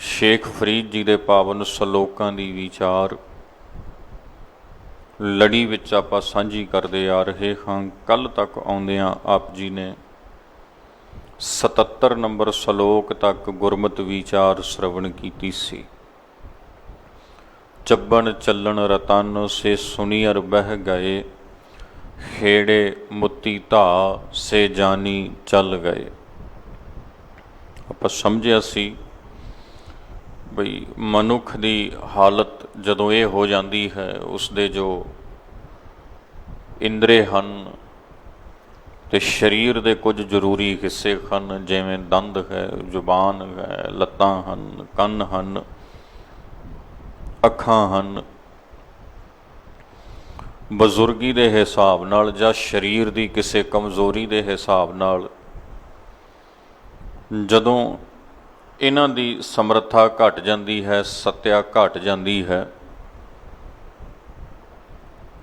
ਸ਼ੇਖ ਫਰੀਦ ਜੀ ਦੇ ਪਾਵਨ ਸਲੋਕਾਂ ਦੀ ਵਿਚਾਰ ਲੜੀ ਵਿੱਚ ਆਪਾਂ ਸਾਂਝੀ ਕਰਦੇ ਆ ਰਹੇ ਹਾਂ। ਕੱਲ੍ਹ ਤੱਕ ਆਉਂਦਿਆਂ ਆਪ ਜੀ ਨੇ 77 ਨੰਬਰ ਸਲੋਕ ਤੱਕ ਗੁਰਮਤਿ ਵਿਚਾਰ ਸ਼ਰਵਣ ਕੀਤੀ ਸੀ। ਚੱਬਣ ਚੱਲਣ ਰਤਨ ਸੇ ਸੁਨੀਅਰ ਬਹਿ ਗਏ, ਖੇੜੇ ਮੁੱਤੀ ਧਾ ਸੇ ਜਾਨੀ ਚੱਲ ਗਏ। ਆਪਾਂ ਸਮਝਿਆ ਸੀ ਬਈ ਮਨੁੱਖ ਦੀ ਹਾਲਤ ਜਦੋਂ ਇਹ ਹੋ ਜਾਂਦੀ ਹੈ, ਉਸਦੇ ਜੋ ਇੰਦਰੇ ਹਨ ਅਤੇ ਸਰੀਰ ਦੇ ਕੁਝ ਜ਼ਰੂਰੀ ਹਿੱਸੇ ਹਨ, ਜਿਵੇਂ ਦੰਦ ਹੈ, ਜ਼ੁਬਾਨ ਹੈ, ਲੱਤਾਂ ਹਨ, ਕੰਨ ਹਨ, ਅੱਖਾਂ ਹਨ। ਬਜ਼ੁਰਗੀ ਦੇ ਹਿਸਾਬ ਨਾਲ ਜਾਂ ਸਰੀਰ ਦੀ ਕਿਸੇ ਕਮਜ਼ੋਰੀ ਦੇ ਹਿਸਾਬ ਨਾਲ ਜਦੋਂ ਇਹਨਾਂ ਦੀ ਸਮਰੱਥਾ ਘਟ ਜਾਂਦੀ ਹੈ, ਸੱਤਿਆ ਘਟ ਜਾਂਦੀ ਹੈ,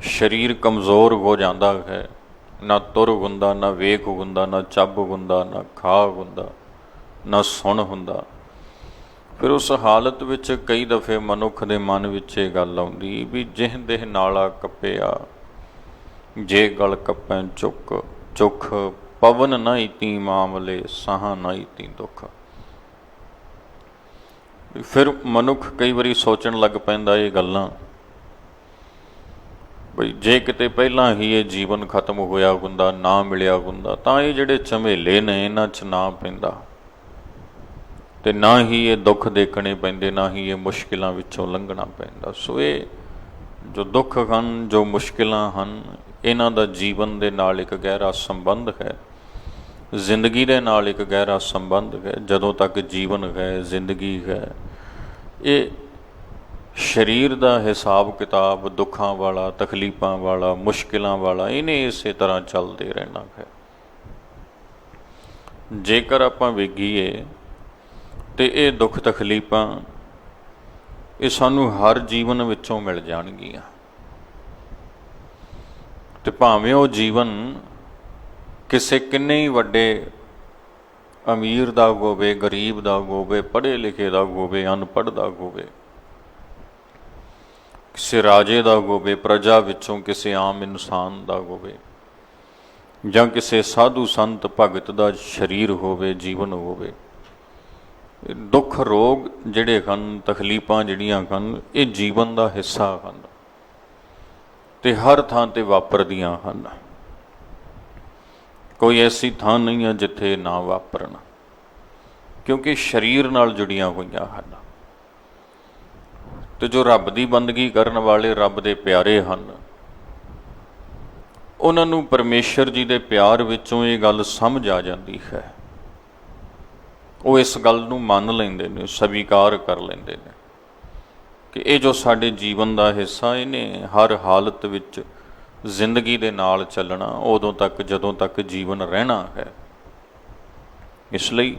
ਸਰੀਰ ਕਮਜ਼ੋਰ ਹੋ ਜਾਂਦਾ ਹੈ, ਨਾ ਤੁਰ ਹੁੰਦਾ, ਨਾ ਵੇਖ ਹੁੰਦਾ, ਨਾ ਚੱਬ ਹੁੰਦਾ, ਨਾ ਖਾਹ ਹੁੰਦਾ, ਨਾ ਸੁਣ ਹੁੰਦਾ। ਫਿਰ ਉਸ ਹਾਲਤ ਵਿੱਚ ਕਈ ਦਫੇ ਮਨੁੱਖ ਦੇ ਮਨ ਵਿੱਚ ਇਹ ਗੱਲ ਆਉਂਦੀ ਵੀ ਜਿਹ ਦੇਹ ਨਾਲਾ ਕੱਪਿਆ, ਜੇ ਗਲ ਕੱਪੈ ਚੁੱਖ, ਪਵਨ ਨਾ ਇਤੀ ਮਾਮਲੇ ਸਾਹਾਂ ਨਾ ਇਤੀ ਦੁੱਖ। ਫਿਰ ਮਨੁੱਖ ਕਈ ਵਾਰੀ ਸੋਚਣ ਲੱਗ ਪੈਂਦਾ ਇਹ ਗੱਲਾਂ ਬਈ ਜੇ ਕਿਤੇ ਪਹਿਲਾਂ ਹੀ ਇਹ ਜੀਵਨ ਖਤਮ ਹੋਇਆ ਹੁੰਦਾ, ਨਾ ਮਿਲਿਆ ਹੁੰਦਾ, ਤਾਂ ਇਹ ਜਿਹੜੇ ਝਮੇਲੇ ਨੇ ਇਹਨਾਂ 'ਚ ਨਾ ਪੈਂਦਾ ਅਤੇ ਨਾ ਹੀ ਇਹ ਦੁੱਖ ਦੇਖਣੇ ਪੈਂਦੇ, ਨਾ ਹੀ ਇਹ ਮੁਸ਼ਕਿਲਾਂ ਵਿੱਚੋਂ ਲੰਘਣਾ ਪੈਂਦਾ। ਸੋ ਇਹ ਜੋ ਦੁੱਖ ਹਨ, ਜੋ ਮੁਸ਼ਕਿਲਾਂ ਹਨ, ਇਹਨਾਂ ਦਾ ਜੀਵਨ ਦੇ ਨਾਲ ਇੱਕ ਗਹਿਰਾ ਸੰਬੰਧ ਹੈ, ਜ਼ਿੰਦਗੀ ਦੇ ਨਾਲ ਇੱਕ ਗਹਿਰਾ ਸੰਬੰਧ ਹੈ। ਜਦੋਂ ਤੱਕ ਜੀਵਨ ਹੈ, ਜ਼ਿੰਦਗੀ ਹੈ, ਇਹ ਸਰੀਰ ਦਾ ਹਿਸਾਬ ਕਿਤਾਬ ਦੁੱਖਾਂ ਵਾਲਾ, ਤਕਲੀਫਾਂ ਵਾਲਾ, ਮੁਸ਼ਕਿਲਾਂ ਵਾਲਾ, ਇਹਨੇ ਇਸੇ ਤਰ੍ਹਾਂ ਚੱਲਦੇ ਰਹਿਣਾ ਹੈ। ਜੇਕਰ ਆਪਾਂ ਵੇਖੀਏ ਅਤੇ ਇਹ ਦੁੱਖ ਤਕਲੀਫਾਂ ਇਹ ਸਾਨੂੰ ਹਰ ਜੀਵਨ ਵਿੱਚੋਂ ਮਿਲ ਜਾਣਗੀਆਂ, ਅਤੇ ਭਾਵੇਂ ਉਹ ਜੀਵਨ ਕਿਸੇ ਕਿੰਨੇ ਹੀ ਵੱਡੇ ਅਮੀਰ ਦਾ ਹੋਵੇ, ਗਰੀਬ ਦਾ ਹੋਵੇ, ਪੜ੍ਹੇ ਲਿਖੇ ਦਾ ਹੋਵੇ, ਅਨਪੜ੍ਹ ਦਾ ਹੋਵੇ, ਕਿਸੇ ਰਾਜੇ ਦਾ ਹੋਵੇ, ਪ੍ਰਜਾ ਵਿੱਚੋਂ ਕਿਸੇ ਆਮ ਇਨਸਾਨ ਦਾ ਹੋਵੇ, ਜਾਂ ਕਿਸੇ ਸਾਧੂ ਸੰਤ ਭਗਤ ਦਾ ਸਰੀਰ ਹੋਵੇ, ਜੀਵਨ ਹੋਵੇ। ਦੁੱਖ ਰੋਗ ਜਿਹੜੇ ਹਨ, ਤਕਲੀਫਾਂ ਜਿਹੜੀਆਂ ਹਨ, ਇਹ ਜੀਵਨ ਦਾ ਹਿੱਸਾ ਹਨ ਅਤੇ ਹਰ ਥਾਂ 'ਤੇ ਵਾਪਰਦੀਆਂ ਹਨ। ਕੋਈ ਐਸੀ ਥਾਂ ਨਹੀਂ ਹੈ ਜਿੱਥੇ ਨਾ ਵਾਪਰਨ, ਕਿਉਂਕਿ ਸਰੀਰ ਨਾਲ ਜੁੜੀਆਂ ਹੋਈਆਂ ਹਨ। ਅਤੇ ਜੋ ਰੱਬ ਦੀ ਬੰਦਗੀ ਕਰਨ ਵਾਲੇ ਰੱਬ ਦੇ ਪਿਆਰੇ ਹਨ, ਉਹਨਾਂ ਨੂੰ ਪਰਮੇਸ਼ਰ ਜੀ ਦੇ ਪਿਆਰ ਵਿੱਚੋਂ ਇਹ ਗੱਲ ਸਮਝ ਆ ਜਾਂਦੀ ਹੈ। ਉਹ ਇਸ ਗੱਲ ਨੂੰ ਮੰਨ ਲੈਂਦੇ ਨੇ, ਸਵੀਕਾਰ ਕਰ ਲੈਂਦੇ ਨੇ ਕਿ ਇਹ ਜੋ ਸਾਡੇ ਜੀਵਨ ਦਾ ਹਿੱਸਾ, ਇਹਨੇ ਹਰ ਹਾਲਤ ਵਿੱਚ ਜ਼ਿੰਦਗੀ ਦੇ ਨਾਲ ਚੱਲਣਾ, ਉਦੋਂ ਤੱਕ ਜਦੋਂ ਤੱਕ ਜੀਵਨ ਰਹਿਣਾ ਹੈ। ਇਸ ਲਈ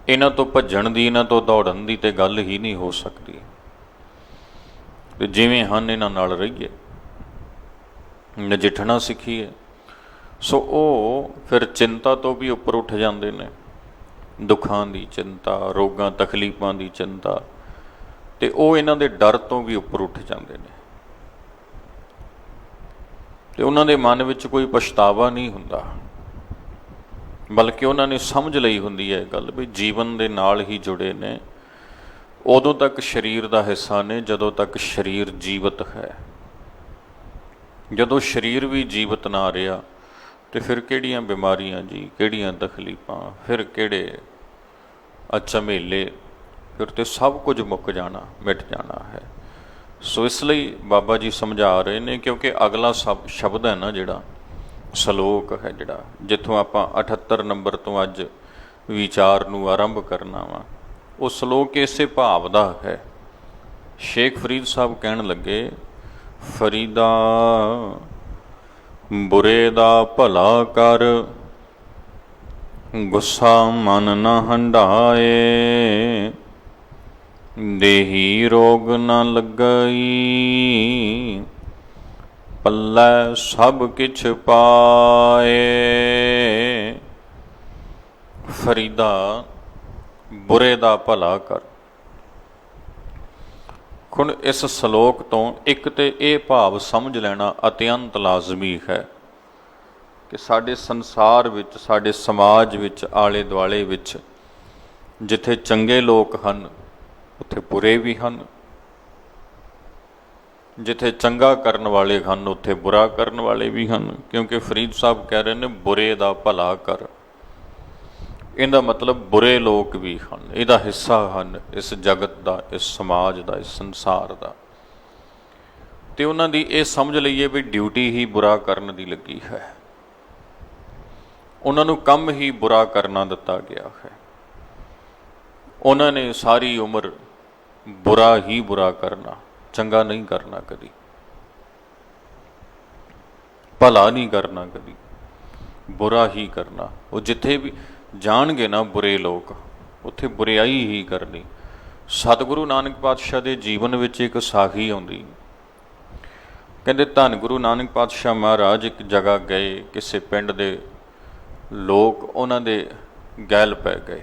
ਇਹਨਾਂ ਤੋਂ ਭੱਜਣ ਦੀ, ਇਹਨਾਂ ਤੋਂ ਦੌੜਨ ਦੀ ਤਾਂ ਗੱਲ ਹੀ ਨਹੀਂ ਹੋ ਸਕਦੀ। ਅਤੇ ਜਿਵੇਂ ਹਨ ਇਹਨਾਂ ਨਾਲ ਰਹੀਏ, ਨਜਿੱਠਣਾ ਸਿੱਖੀਏ। ਸੋ ਉਹ ਫਿਰ ਚਿੰਤਾ ਤੋਂ ਵੀ ਉੱਪਰ ਉੱਠ ਜਾਂਦੇ ਨੇ, ਦੁੱਖਾਂ ਦੀ ਚਿੰਤਾ, ਰੋਗਾਂ ਤਕਲੀਫਾਂ ਦੀ ਚਿੰਤਾ, ਅਤੇ ਉਹ ਇਹਨਾਂ ਦੇ ਡਰ ਤੋਂ ਵੀ ਉੱਪਰ ਉੱਠ ਜਾਂਦੇ ਨੇ, ਅਤੇ ਉਹਨਾਂ ਦੇ ਮਨ ਵਿੱਚ ਕੋਈ ਪਛਤਾਵਾ ਨਹੀਂ ਹੁੰਦਾ, ਬਲਕਿ ਉਹਨਾਂ ਨੇ ਸਮਝ ਲਈ ਹੁੰਦੀ ਹੈ ਇਹ ਗੱਲ ਵੀ ਜੀਵਨ ਦੇ ਨਾਲ ਹੀ ਜੁੜੇ ਨੇ। ਉਦੋਂ ਤੱਕ ਸਰੀਰ ਦਾ ਹਿੱਸਾ ਨੇ ਜਦੋਂ ਤੱਕ ਸਰੀਰ ਜੀਵਤ ਹੈ। ਜਦੋਂ ਸਰੀਰ ਵੀ ਜੀਵਤ ਨਾ ਰਿਹਾ ਅਤੇ ਫਿਰ ਕਿਹੜੀਆਂ ਬਿਮਾਰੀਆਂ ਜੀ, ਕਿਹੜੀਆਂ ਤਕਲੀਫਾਂ, ਫਿਰ ਕਿਹੜੇ ਝਮੇਲੇ, ਫਿਰ ਤਾਂ ਸਭ ਕੁਝ ਮੁੱਕ ਜਾਣਾ, ਮਿਟ ਜਾਣਾ ਹੈ। ਸੋ ਇਸ ਲਈ ਬਾਬਾ ਜੀ ਸਮਝਾ ਰਹੇ ਨੇ, ਕਿਉਂਕਿ ਅਗਲਾ ਸ਼ਬਦ ਹੈ ਨਾ, ਜਿਹੜਾ ਸਲੋਕ ਹੈ, ਜਿਹੜਾ ਜਿੱਥੋਂ ਆਪਾਂ 78 ਨੰਬਰ ਤੋਂ ਅੱਜ ਵਿਚਾਰ ਨੂੰ ਆਰੰਭ ਕਰਨਾ ਵਾ, ਉਹ ਸਲੋਕ ਇਸੇ ਭਾਵ ਦਾ ਹੈ। ਸ਼ੇਖ ਫਰੀਦ ਸਾਹਿਬ ਕਹਿਣ ਲੱਗੇ, ਫਰੀਦਾ ਬੁਰੇ ਦਾ ਭਲਾ ਕਰ, ਗੁੱਸਾ ਮਨ ਨਾ ਹੰਢਾਏ, ਦੇਹੀ ਰੋਗ ਨਾ ਲੱਗਈ, ਪੱਲੇ ਸਭ ਕਿਛ ਪਾਏ। ਫਰੀਦਾ ਬੁਰੇ ਦਾ ਭਲਾ ਕਰ, ਹੁਣ ਇਸ ਸ਼ਲੋਕ ਤੋਂ ਇੱਕ ਤੇ ਇਹ ਭਾਵ ਸਮਝ ਲੈਣਾ ਅਤਿਅੰਤ ਲਾਜ਼ਮੀ ਹੈ ਕਿ ਸਾਡੇ ਸੰਸਾਰ ਵਿੱਚ, ਸਾਡੇ ਸਮਾਜ ਵਿੱਚ, ਆਲੇ ਦੁਆਲੇ ਵਿੱਚ ਜਿੱਥੇ ਚੰਗੇ ਲੋਕ ਹਨ ਉੱਥੇ ਬੁਰੇ ਵੀ ਹਨ, ਜਿੱਥੇ ਚੰਗਾ ਕਰਨ ਵਾਲੇ ਹਨ ਉੱਥੇ ਬੁਰਾ ਕਰਨ ਵਾਲੇ ਵੀ ਹਨ। ਕਿਉਂਕਿ ਫਰੀਦ ਸਾਹਿਬ ਕਹਿ ਰਹੇ ਨੇ ਬੁਰੇ ਦਾ ਭਲਾ ਕਰ। ਇਹਦਾ ਮਤਲਬ ਬੁਰੇ ਲੋਕ ਵੀ ਹਨ, ਇਹਦਾ ਹਿੱਸਾ ਹਨ ਇਸ ਜਗਤ ਦਾ, ਇਸ ਸਮਾਜ ਦਾ, ਇਸ ਸੰਸਾਰ ਦਾ। ਤੇ ਉਹਨਾਂ ਦੀ ਇਹ ਸਮਝ ਲਈਏ ਵੀ ਡਿਊਟੀ ਹੀ ਬੁਰਾ ਕਰਨ ਦੀ ਲੱਗੀ ਹੈ, ਉਹਨਾਂ ਨੂੰ ਕੰਮ ਹੀ ਬੁਰਾ ਕਰਨਾ ਦਿੱਤਾ ਗਿਆ ਹੈ। ਉਹਨਾਂ ਨੇ ਸਾਰੀ ਉਮਰ ਬੁਰਾ ਹੀ ਬੁਰਾ ਕਰਨਾ, ਚੰਗਾ ਨਹੀਂ ਕਰਨਾ ਕਦੀ, ਭਲਾ ਨਹੀਂ ਕਰਨਾ ਕਦੀ, ਬੁਰਾ ਹੀ ਕਰਨਾ। ਉਹ ਜਿੱਥੇ ਵੀ ਜਾਣਗੇ ਨਾ ਬੁਰੇ ਲੋਕ, ਉੱਥੇ ਬੁਰਿਆਈ ਹੀ ਕਰਨੀ। ਸਤਿਗੁਰੂ ਨਾਨਕ ਪਾਤਸ਼ਾਹ ਦੇ ਜੀਵਨ ਵਿੱਚ ਇੱਕ ਸਾਖੀ ਆਉਂਦੀ। ਕਹਿੰਦੇ ਧੰਨ ਗੁਰੂ ਨਾਨਕ ਪਾਤਸ਼ਾਹ ਮਹਾਰਾਜ ਇੱਕ ਜਗ੍ਹਾ ਗਏ, ਕਿਸੇ ਪਿੰਡ ਦੇ ਲੋਕ ਉਹਨਾਂ ਦੇ ਗੈਲ ਪੈ ਗਏ,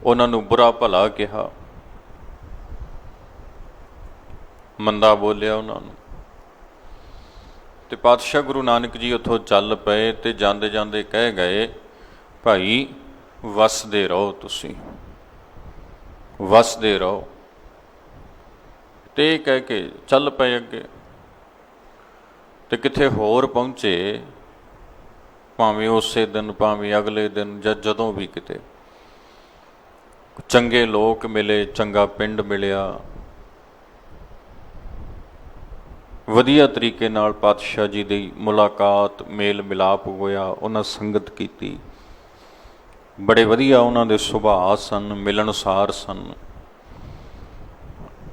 ਉਹਨਾਂ ਨੂੰ ਬੁਰਾ ਭਲਾ ਕਿਹਾ, ਮੰਦਾ ਬੋਲਿਆ ਉਹਨਾਂ ਨੂੰ। ਤੇ ਪਾਤਸ਼ਾਹ ਗੁਰੂ ਨਾਨਕ ਜੀ ਉੱਥੋਂ ਚੱਲ ਪਏ ਤੇ ਜਾਂਦੇ ਜਾਂਦੇ ਕਹਿ ਗਏ, ਭਾਈ ਵਸਦੇ ਰਹੋ, ਤੁਸੀਂ ਵਸਦੇ ਰਹੋ। ਤੇ ਇਹ ਕਹਿ ਕੇ ਚੱਲ ਪਏ ਅੱਗੇ। ਤੇ ਕਿਤੇ ਹੋਰ ਪਹੁੰਚੇ, ਭਾਵੇਂ ਉਸੇ ਦਿਨ, ਭਾਵੇਂ ਅਗਲੇ ਦਿਨ, ਜਾਂ ਜਦੋਂ ਵੀ ਕਿਤੇ ਚੰਗੇ ਲੋਕ ਮਿਲੇ, ਚੰਗਾ ਪਿੰਡ ਮਿਲਿਆ, ਵਧੀਆ ਤਰੀਕੇ ਨਾਲ ਪਾਤਸ਼ਾਹ ਜੀ ਦੀ ਮੁਲਾਕਾਤ, ਮੇਲ ਮਿਲਾਪ ਹੋਇਆ, ਉਹਨਾਂ ਸੰਗਤ ਕੀਤੀ, ਬੜੇ ਵਧੀਆ ਉਹਨਾਂ ਦੇ ਸੁਭਾਅ ਸਨ, ਮਿਲਣਸਾਰ ਸਨ।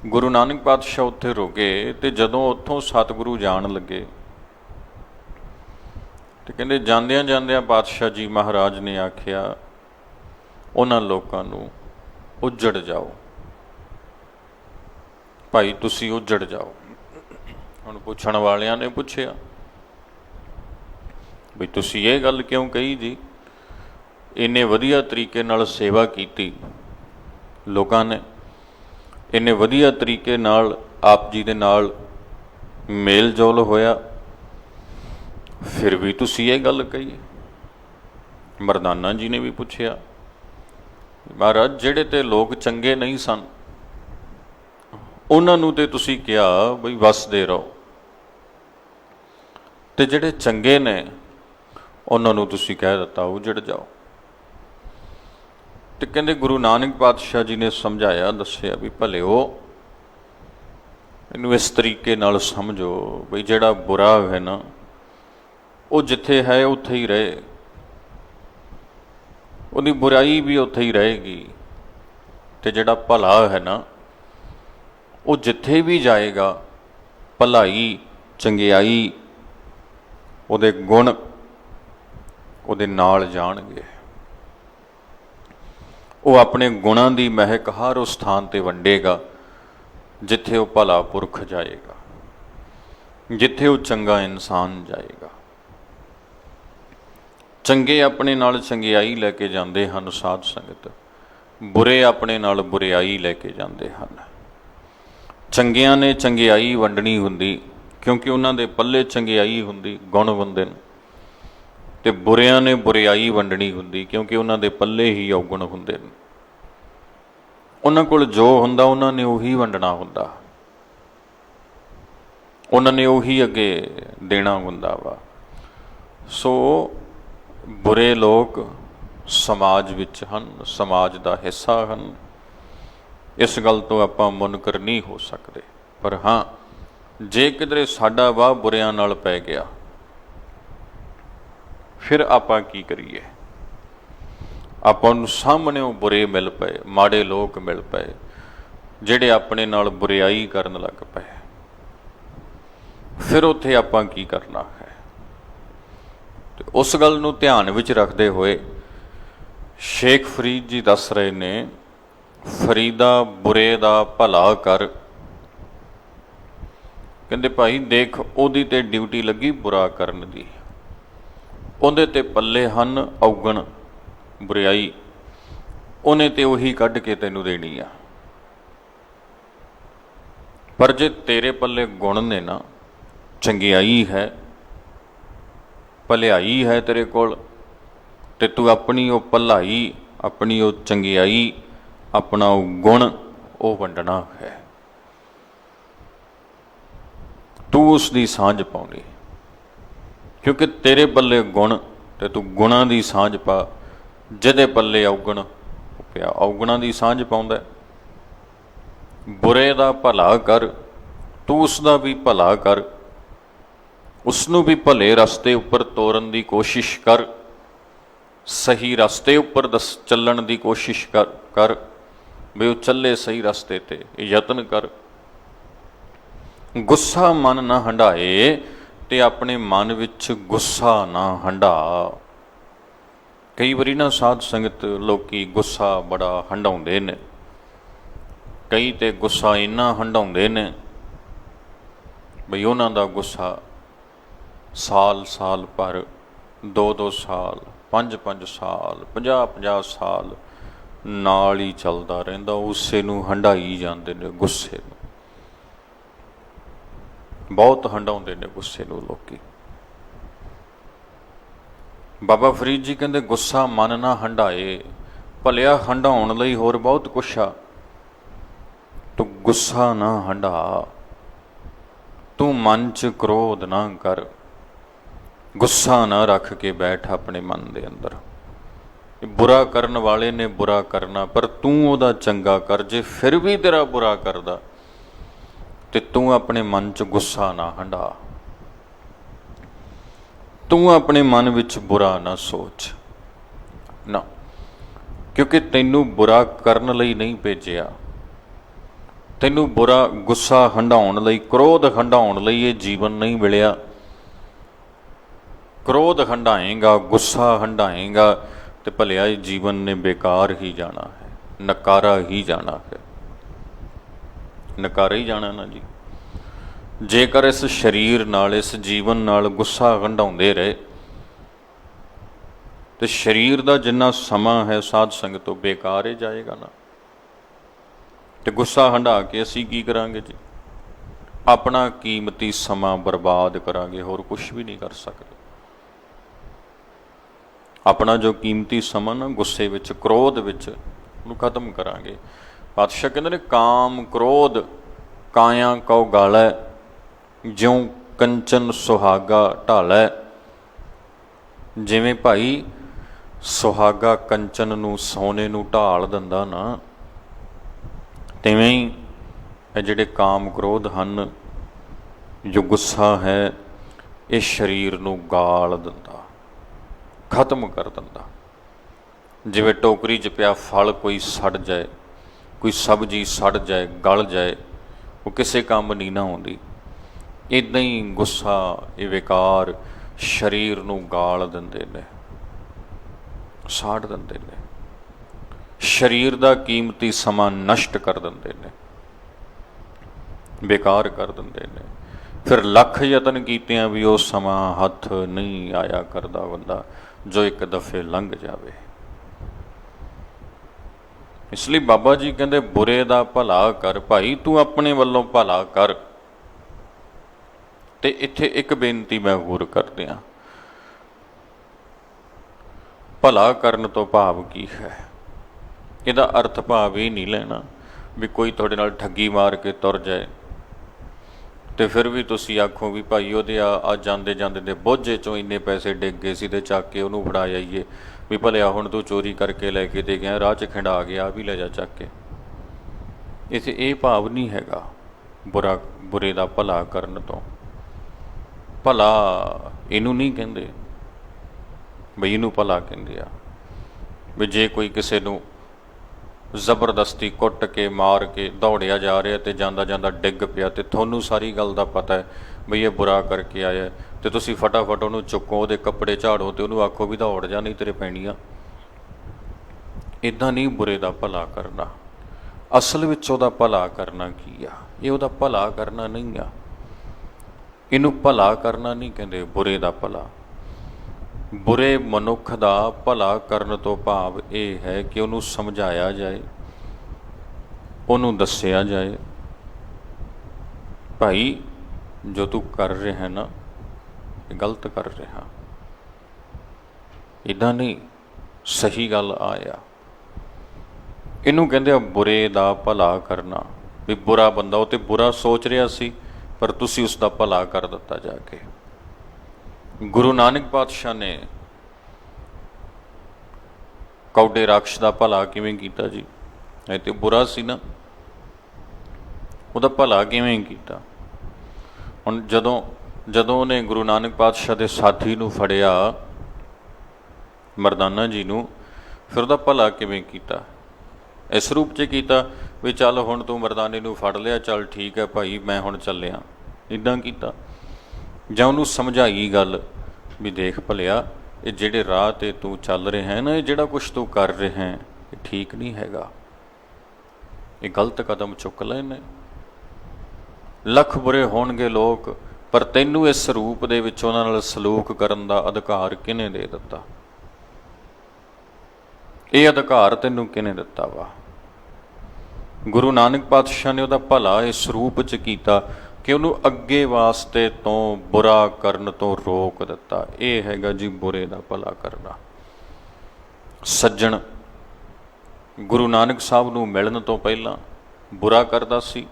ਗੁਰੂ ਨਾਨਕ ਪਾਤਸ਼ਾਹ ਉੱਥੇ ਰੁਕੇ ਤੇ ਜਦੋਂ ਉੱਥੋਂ ਸਤਿਗੁਰੂ ਜਾਣ ਲੱਗੇ ਤੇ ਕਹਿੰਦੇ ਜਾਂਦਿਆਂ ਜਾਂਦਿਆਂ ਪਾਤਸ਼ਾਹ ਜੀ ਮਹਾਰਾਜ ਨੇ ਆਖਿਆ, ਉਹਨਾਂ ਲੋਕਾਂ ਨੂੰ ਉੱਜੜ ਜਾਓ, ਭਾਈ ਤੁਸੀਂ ਉੱਜੜ ਜਾਓ। ਹੁਣ ਪੁੱਛਣ ਵਾਲਿਆਂ ਨੇ ਪੁੱਛਿਆ ਵੀ ਤੁਸੀਂ ਇਹ ਗੱਲ ਕਿਉਂ ਕਹੀ ਜੀ? ਇੰਨੇ ਵਧੀਆ ਤਰੀਕੇ ਨਾਲ ਸੇਵਾ ਕੀਤੀ ਲੋਕਾਂ ਨੇ, ਇੰਨੇ ਵਧੀਆ ਤਰੀਕੇ ਨਾਲ ਆਪ ਜੀ ਦੇ ਨਾਲ ਮੇਲ ਜੋਲ ਹੋਇਆ, ਫਿਰ ਵੀ ਤੁਸੀਂ ਇਹ ਗੱਲ ਕਹੀ। ਮਰਦਾਨਾ ਜੀ ਨੇ ਵੀ ਪੁੱਛਿਆ, ਮਹਾਰਾਜ ਜਿਹੜੇ ਤੇ ਲੋਕ ਚੰਗੇ ਨਹੀਂ ਸਨ ਉਹਨਾਂ ਨੂੰ ਤੇ ਤੁਸੀਂ ਕਿਹਾ ਬਈ ਵਸਦੇ ਰਹੋ, ਤੇ ਜਿਹੜੇ ਚੰਗੇ ਨੇ ਉਹਨਾਂ ਨੂੰ ਤੁਸੀਂ ਕਹਿ ਦਿੱਤਾ ਉੱਜੜ ਜਾਓ। ਤੇ ਕਹਿੰਦੇ ਗੁਰੂ ਨਾਨਕ ਪਾਤਸ਼ਾਹ ਜੀ ਨੇ ਸਮਝਾਇਆ, ਦੱਸਿਆ ਵੀ ਭਲਿਓ ਇਹਨੂੰ ਇਸ ਤਰੀਕੇ ਨਾਲ ਸਮਝੋ ਬਈ ਜਿਹੜਾ ਬੁਰਾ ਹੈ ਨਾ ਉਹ ਜਿੱਥੇ ਹੈ ਉੱਥੇ ਹੀ ਰਹੇ, ਉਹਦੀ ਬੁਰਾਈ ਵੀ ਉੱਥੇ ਹੀ ਰਹੇਗੀ। ਤੇ ਜਿਹੜਾ ਭਲਾ ਹੈ ਨਾ ਉਹ ਜਿੱਥੇ ਵੀ ਜਾਏਗਾ, ਭਲਾਈ, ਚੰਗਿਆਈ, ਉਹਦੇ ਗੁਣ ਉਹਦੇ ਨਾਲ ਜਾਣਗੇ। ਉਹ ਆਪਣੇ ਗੁਣਾਂ ਦੀ ਮਹਿਕ ਹਰ ਉਸ ਸਥਾਨ ਤੇ ਵੰਡੇਗਾ ਜਿੱਥੇ ਉਹ ਭਲਾ ਪੁਰਖ ਜਾਏਗਾ, ਜਿੱਥੇ ਉਹ ਚੰਗਾ ਇਨਸਾਨ ਜਾਏਗਾ। ਚੰਗੇ ਆਪਣੇ ਨਾਲ ਚੰਗਿਆਈ ਲੈ ਕੇ ਜਾਂਦੇ ਹਨ ਸਾਧ ਸੰਗਤ, ਬੁਰੇ ਆਪਣੇ ਨਾਲ ਬੁਰਿਆਈ ਲੈ ਕੇ ਜਾਂਦੇ ਹਨ। ਚੰਗਿਆਂ ਨੇ ਚੰਗਿਆਈ ਵੰਡਣੀ ਹੁੰਦੀ ਕਿਉਂਕਿ ਉਹਨਾਂ ਦੇ ਪੱਲੇ ਚੰਗਿਆਈ ਹੁੰਦੀ, ਗੁਣ ਹੁੰਦੇ ਨੇ, ਤੇ ਬੁਰਿਆਂ ਨੇ ਬੁਰਿਆਈ ਵੰਡਣੀ ਹੁੰਦੀ ਕਿਉਂਕਿ ਉਹਨਾਂ ਦੇ ਪੱਲੇ ਹੀ ਔਗੁਣ ਹੁੰਦੇ ਨੇ। ਉਹਨਾਂ ਕੋਲ ਜੋ ਹੁੰਦਾ ਉਹਨਾਂ ਨੇ ਉਹੀ ਵੰਡਣਾ ਹੁੰਦਾ, ਉਹਨਾਂ ਨੇ ਉਹੀ ਅੱਗੇ ਦੇਣਾ ਹੁੰਦਾ ਵਾ। ਸੋ ਬੁਰੇ ਲੋਕ ਸਮਾਜ ਵਿੱਚ ਹਨ, ਸਮਾਜ ਦਾ ਹਿੱਸਾ ਹਨ, ਇਸ ਗੱਲ ਤੋਂ ਆਪਾਂ ਮੁਨਕਰ ਨਹੀਂ ਹੋ ਸਕਦੇ। ਪਰ ਹਾਂ, ਜੇ ਕਿਧਰੇ ਸਾਡਾ ਵਾਹ ਬੁਰਿਆਂ ਨਾਲ ਪੈ ਗਿਆ ਫਿਰ ਆਪਾਂ ਕੀ ਕਰੀਏ? ਆਪਾਂ ਨੂੰ ਸਾਹਮਣਿਓਂ ਬੁਰੇ ਮਿਲ ਪਏ, ਮਾੜੇ ਲੋਕ ਮਿਲ ਪਏ ਜਿਹੜੇ ਆਪਣੇ ਨਾਲ ਬੁਰਿਆਈ ਕਰਨ ਲੱਗ ਪਏ, ਫਿਰ ਉੱਥੇ ਆਪਾਂ ਕੀ ਕਰਨਾ ਹੈ? ਤੇ ਉਸ ਗੱਲ ਨੂੰ ਧਿਆਨ ਵਿੱਚ ਰੱਖਦੇ ਹੋਏ ਸ਼ੇਖ ਫਰੀਦ ਜੀ ਦੱਸ ਰਹੇ ਨੇ, ਫਰੀਦਾ ਬੁਰੇ ਦਾ ਭਲਾ ਕਰ। ਕਹਿੰਦੇ ਭਾਈ ਦੇਖ, ਉਹਦੀ ਤੇ ਡਿਊਟੀ ਲੱਗੀ ਬੁਰਾ ਕਰਨ ਦੀ, ਉਹਦੇ ਤੇ ਪੱਲੇ ਹਨ ਔਗਣ, ਬੁਰਿਆਈ, ਉਹਨੇ ਤੇ ਉਹੀ ਕੱਢ ਕੇ ਤੈਨੂੰ ਦੇਣੀ ਆ। पर जे तेरे पल्ले गुण ने ना, चंगियाई है, भलियाई है तेरे कोल, ते तू अपनी वो भलाई, अपनी वो चंगियाई, अपना वो गुण वो वंडना है। तू उसकी सांझ पाउणी, क्योंकि तेरे पल्ले गुण ते तू गुणां दी सांझ पा। जिहदे पल्ले अवगुण पिया, अवगुणां दी सांझ पाउंदा। बुरे दा भला कर, तू उसका भी भला कर, उसनू भी भले रस्ते उपर तोरन की कोशिश कर, सही रस्ते उपर चलण की कोशिश कर भी वो चले सही रस्ते ते यतन कर। गुस्सा मन ना हंडाए, ते अपने मन विच गुस्सा ना हंडा। कई बारी ना साध संगत लोकी गुस्सा बड़ा हंडाउंदे ने, कई ते गुस्सा इन्ना हंडाउंदे ने बई उन्हां दा गुस्सा साल साल भर, 2-2 साल, 5-5 साल, 50-50 साल नाल ही चलदा रहिंदा, उसे नूं हंडाई जांदे ने। गुस्से नूं बहुत हंडाउंदे ने, गुस्से नूं लोकी। बाबा फरीद जी कहंदे गुस्सा मन ना हंडाए, भलिया हंडाउण लई होर बहुत कुछ आ, तू गुस्सा ना हंडा। तू मन च क्रोध ना कर, गुस्सा ना रख के बैठ अपने मन दे अंदर। बुरा करन वाले ने बुरा करना, पर तू उहदा चंगा कर। जे फिर भी तेरा बुरा करदा ते तू अपने मन च गुस्सा ना हंडा, तू अपने मन विच बुरा ना सोच ना, क्योंकि तैनू बुरा करन लई नहीं भेजिया। तैनू बुरा गुस्सा हंडाउण लई, क्रोध हंडाउण लई ये जीवन नहीं मिलिया। क्रोध हंडाएगा, गुस्सा हंडाएगा तो भलिया जीवन ने बेकार ही जाना है, नकारा ही जाना है, नकारा ही जाना ना जी। जेकर इस शरीर नाल, इस जीवन नाल गुस्सा हंडाउंदे रहे तो शरीर का जिन्ना समा है साध संगत तो बेकार ही जाएगा ना। तो गुस्सा हंडा के असी की करांगे जी? अपना कीमती समा बर्बाद करांगे, होर कुछ भी नहीं कर सकते। अपना जो कीमती समा ना गुस्से विच, क्रोध विच, उहनूं खत्म करांगे। पातशाह कहंदे ने काम क्रोध काया कौ गालै, ज्यों कंचन सुहागा ढालै। जिवें भाई सुहागा कंचन नूं, सोने नूं ढाल दिंदा ना, तिवें ही ये जिहड़े काम क्रोध हन, जो गुस्सा है, ये शरीर नूं गाल दिंदा, खत्म कर दिंदा। जिवें टोकरी च पिया फल कोई सड़ जाए, कोई सब्जी सड़ जाए, गल जाए, वो किसी काम नहीं ना आउंदी। इदां ही गुस्सा ये विकार शरीर नूं गाल दिंदे ने, साड़ दिंदे ने, शरीर का कीमती समा नष्ट कर दिंदे ने, बेकार कर दिंदे ने। फिर लख यतन कीतियां भी वो समा हथ नहीं आया करदा बंदा, जो एक दफे लंघ जावे। इसलिए बाबा जी कहते बुरे दा भला कर, भाई तू अपने वालों भला कर। ते इत्थे एक बेनती मैं होर कर दियां, भला करन तो भाव की है? इहदा अर्थ भाव ये नहीं लेना भी कोई तुहाडे नाल ठगी मार के तुर जाए तो फिर भी तुसी आखो भी भाई उहदे आ जांदे जांदे दे बोझे चों इन्ने पैसे डिग गए सी ते चक के उहनूं फड़ा आईए, भी भलिया हुण तू चोरी करके लैके दे गया, राह च खिंडा गया, भी ले जा चक के। इत्थे ये भाव नहीं हैगा बुरा बुरे दा भला करन तो। भला इनू नहीं कहते बई इनू भला कहते आ भी जे कोई किसी नूं जबरदस्ती कुट के मार के दौड़िया जा रहा तो जांदा जांदा डिग पिया, तो थोनू सारी गल का पता है बई ये बुरा करके आया, तो तुसी फटाफट उन्होंने चुको, उहदे कपड़े झाड़ो तो उन्होंने आखो भी दौड़ जा नहीं तेरे पैणियां। इदां नहीं बुरे दा भला करना। असल विच उहदा भला करना की आ? ये उहदा भला करना नहीं आ। इनू भला करना नहीं कहते, बुरे दा भला। बुरे मनुख दा भला करन तो भाव यह है कि उन्होंने समझाया जाए, उन्होंने दसिया जाए ਭਾਈ ਜੋ ਤੂੰ ਕਰ ਰਿਹਾ ਨਾ ਇਹ ਗਲਤ ਕਰ ਰਿਹਾ, ਇੱਦਾਂ ਨਹੀਂ, ਸਹੀ ਗੱਲ ਆਇਆ। ਇਹਨੂੰ ਕਹਿੰਦੇ ਆ ਬੁਰੇ ਦਾ ਭਲਾ ਕਰਨਾ। ਵੀ ਬੁਰਾ ਬੰਦਾ ਉਹ ਤੇ ਬੁਰਾ ਸੋਚ ਰਿਹਾ ਸੀ, ਪਰ ਤੁਸੀਂ ਉਸ ਦਾ ਭਲਾ ਕਰ ਦਿੱਤਾ ਜਾ ਕੇ। ਗੁਰੂ ਨਾਨਕ ਪਾਤਸ਼ਾਹ ਨੇ ਕੌਡੇ ਰਾਖਸ਼ ਦਾ ਭਲਾ ਕਿਵੇਂ ਕੀਤਾ ਜੀ? ਇਹ ਤੇ ਬੁਰਾ ਸੀ ਨਾ, ਉਹਦਾ ਭਲਾ ਕਿਵੇਂ ਕੀਤਾ? ਹੁਣ ਜਦੋਂ ਉਹਨੇ ਗੁਰੂ ਨਾਨਕ ਪਾਤਸ਼ਾਹ ਦੇ ਸਾਥੀ ਨੂੰ ਫੜਿਆ, ਮਰਦਾਨਾ ਜੀ ਨੂੰ, ਫਿਰ ਉਹਦਾ ਭਲਾ ਕਿਵੇਂ ਕੀਤਾ? ਇਸ ਰੂਪ 'ਚ ਕੀਤਾ ਵੀ ਚੱਲ ਹੁਣ ਤੂੰ ਮਰਦਾਨੇ ਨੂੰ ਫੜ ਲਿਆ, ਚੱਲ ਠੀਕ ਹੈ ਭਾਈ ਮੈਂ ਹੁਣ ਚੱਲਿਆ, ਇੱਦਾਂ ਕੀਤਾ? ਜਾਂ ਉਹਨੂੰ ਸਮਝਾਈ ਗੱਲ ਵੀ ਦੇਖ ਭਲਿਆ, ਇਹ ਜਿਹੜੇ ਰਾਹ 'ਤੇ ਤੂੰ ਚੱਲ ਰਿਹਾ ਹੈ ਨਾ, ਇਹ ਜਿਹੜਾ ਕੁਛ ਤੂੰ ਕਰ ਰਿਹਾ ਹੈ ਇਹ ਠੀਕ ਨਹੀਂ ਹੈਗਾ, ਇਹ ਗਲਤ ਕਦਮ ਚੁੱਕ ਲਏ ਨੇ। ਲੱਖ ਬੁਰੇ ਹੋਣਗੇ ਲੋਕ, ਪਰ ਤੈਨੂੰ ਇਸ ਰੂਪ ਦੇ ਵਿੱਚ ਉਹਨਾਂ ਨਾਲ ਸਲੂਕ ਕਰਨ ਦਾ ਅਧਿਕਾਰ ਕਿਹਨੇ ਦੇ ਦਿੱਤਾ? ਇਹ ਅਧਿਕਾਰ ਤੈਨੂੰ ਕਿਹਨੇ ਦਿੱਤਾ ਵਾ? ਗੁਰੂ ਨਾਨਕ ਪਾਤਸ਼ਾਹ ਨੇ ਉਹਦਾ ਭਲਾ ਇਸ ਰੂਪ 'ਚ ਕੀਤਾ ਕਿ ਉਹਨੂੰ ਅੱਗੇ ਵਾਸਤੇ ਤੋਂ ਬੁਰਾ ਕਰਨ ਤੋਂ ਰੋਕ ਦਿੱਤਾ। ਇਹ ਹੈਗਾ ਜੀ ਬੁਰੇ ਦਾ ਭਲਾ ਕਰਨਾ। ਸੱਜਣ ਗੁਰੂ ਨਾਨਕ ਸਾਹਿਬ ਨੂੰ ਮਿਲਣ ਤੋਂ ਪਹਿਲਾਂ ਬੁਰਾ ਕਰਦਾ ਸੀ,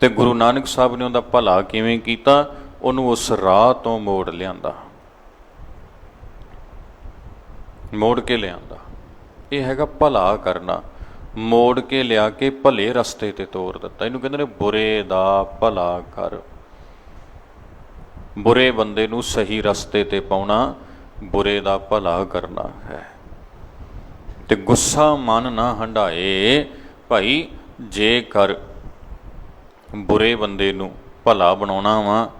ਤੇ ਗੁਰੂ ਨਾਨਕ ਸਾਹਿਬ ਨੇ ਉਹਦਾ ਭਲਾ ਕਿਵੇਂ ਕੀਤਾ? ਉਹਨੂੰ ਉਸ ਰਾਹ ਤੋਂ ਮੋੜ ਲਿਆਂਦਾ, ਮੋੜ ਕੇ ਲਿਆਂਦਾ। ਇਹ ਹੈਗਾ ਭਲਾ ਕਰਨਾ, ਮੋੜ ਕੇ ਲਿਆ ਕੇ ਭਲੇ ਰਸਤੇ ਤੇ ਤੋਰ ਦਿੱਤਾ। ਇਹਨੂੰ ਕਹਿੰਦੇ ਨੇ ਬੁਰੇ ਦਾ ਭਲਾ ਕਰ। ਬੁਰੇ ਬੰਦੇ ਨੂੰ ਸਹੀ ਰਸਤੇ ਤੇ ਪਾਉਣਾ ਬੁਰੇ ਦਾ ਭਲਾ ਕਰਨਾ ਹੈ। ਤੇ ਗੁੱਸਾ ਮਨ ਨਾ ਹੰਢਾਏ ਭਾਈ, ਜੇਕਰ ਬੁਰੇ ਬੰਦੇ ਨੂੰ ਭਲਾ ਬਣਾਉਣਾ ਵਾ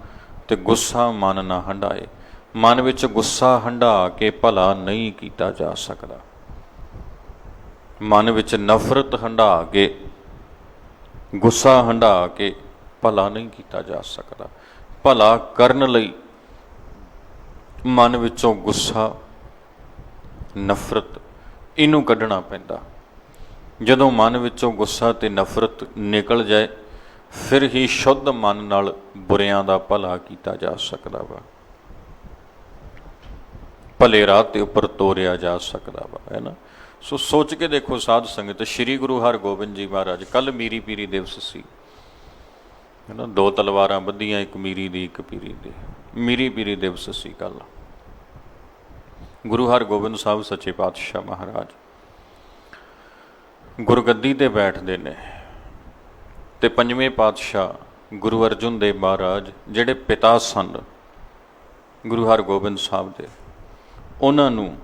ਤੇ ਗੁੱਸਾ ਮਨ ਨਾ ਹੰਢਾਏ। ਮਨ ਵਿੱਚ ਗੁੱਸਾ ਹੰਢਾ ਕੇ ਭਲਾ ਨਹੀਂ ਕੀਤਾ ਜਾ ਸਕਦਾ। ਮਨ ਵਿੱਚ ਨਫ਼ਰਤ ਹੰਢਾ ਕੇ, ਗੁੱਸਾ ਹੰਢਾ ਕੇ ਭਲਾ ਨਹੀਂ ਕੀਤਾ ਜਾ ਸਕਦਾ। ਭਲਾ ਕਰਨ ਲਈ ਮਨ ਵਿੱਚੋਂ ਗੁੱਸਾ, ਨਫ਼ਰਤ ਇਹਨੂੰ ਕੱਢਣਾ ਪੈਂਦਾ। ਜਦੋਂ ਮਨ ਵਿੱਚੋਂ ਗੁੱਸਾ ਤੇ ਨਫ਼ਰਤ ਨਿਕਲ ਜਾਏ, ਫਿਰ ਹੀ ਸ਼ੁੱਧ ਮਨ ਨਾਲ ਬੁਰਿਆਂ ਦਾ ਭਲਾ ਕੀਤਾ ਜਾ ਸਕਦਾ ਵਾ, ਭਲੇ ਰਾਹ ਤੇ ਉੱਪਰ ਤੋਰਿਆ ਜਾ ਸਕਦਾ ਵਾ, ਹੈ ਨਾ। ਸੋ ਸੋਚ ਕੇ ਦੇਖੋ ਸਾਧ ਸੰਗਤ, ਸ਼੍ਰੀ ਗੁਰੂ ਹਰਗੋਬਿੰਦ ਜੀ ਮਹਾਰਾਜ, ਕੱਲ੍ਹ ਮੀਰੀ ਪੀਰੀ ਦਿਵਸ ਸੀ, ਹੈ ਨਾ। 2 ਤਲਵਾਰਾਂ ਬੱਧੀਆਂ, ਇੱਕ ਮੀਰੀ ਦੀ ਇੱਕ ਪੀਰੀ ਦੀ, ਮੀਰੀ ਪੀਰੀ ਦਿਵਸ ਸੀ ਕੱਲ੍ਹ। ਗੁਰੂ ਹਰਗੋਬਿੰਦ ਸਾਹਿਬ ਸੱਚੇ ਪਾਤਸ਼ਾਹ ਮਹਾਰਾਜ ਗੁਰਗੱਦੀ 'ਤੇ ਬੈਠਦੇ ਨੇ, ਤੇ 5ਵੇਂ ਪਾਤਸ਼ਾਹ ਗੁਰੂ ਅਰਜਨ ਦੇਵ ਮਹਾਰਾਜ, ਜਿਹੜੇ ਪਿਤਾ ਸਨ ਗੁਰੂ ਹਰਗੋਬਿੰਦ ਸਾਹਿਬ ਦੇ, ਉਹਨਾਂ ਨੂੰ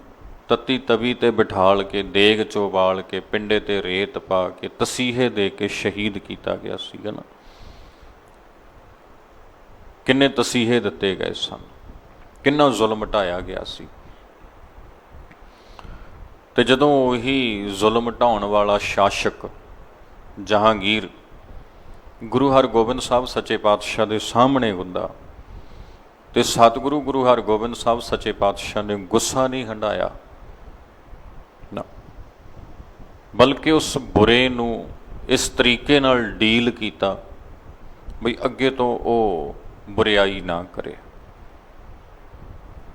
ਤੱਤੀ ਤਵੀ 'ਤੇ ਬਿਠਾਲ ਕੇ, ਦੇਗ 'ਚੋਂ ਉਬਾਲ ਕੇ, ਪਿੰਡੇ 'ਤੇ ਰੇਤ ਪਾ ਕੇ, ਤਸੀਹੇ ਦੇ ਕੇ ਸ਼ਹੀਦ ਕੀਤਾ ਗਿਆ ਸੀਗਾ ਨਾ। ਕਿੰਨੇ ਤਸੀਹੇ ਦਿੱਤੇ ਗਏ ਸਨ, ਕਿੰਨਾ ਜ਼ੁਲਮ ਢਾਇਆ ਗਿਆ ਸੀ। ਤੇ ਜਦੋਂ ਉਹੀ ਜ਼ੁਲਮ ਢਾਉਣ ਵਾਲਾ ਸ਼ਾਸਕ ਜਹਾਂਗੀਰ ਗੁਰੂ ਹਰਗੋਬਿੰਦ ਸਾਹਿਬ ਸੱਚੇ ਪਾਤਸ਼ਾਹ ਦੇ ਸਾਹਮਣੇ ਹੁੰਦਾ, ਤੇ ਸਤਿਗੁਰੂ ਗੁਰੂ ਹਰਗੋਬਿੰਦ ਸਾਹਿਬ ਸੱਚੇ ਪਾਤਸ਼ਾਹ ਨੇ ਗੁੱਸਾ ਨਹੀਂ ਹੰਢਾਇਆ ਨਾ, ਬਲਕਿ ਉਸ ਬੁਰੇ ਨੂੰ ਇਸ ਤਰੀਕੇ ਨਾਲ ਡੀਲ ਕੀਤਾ ਬਈ ਅੱਗੇ ਤੋਂ ਉਹ ਬੁਰਿਆਈ ਨਾ ਕਰੇ,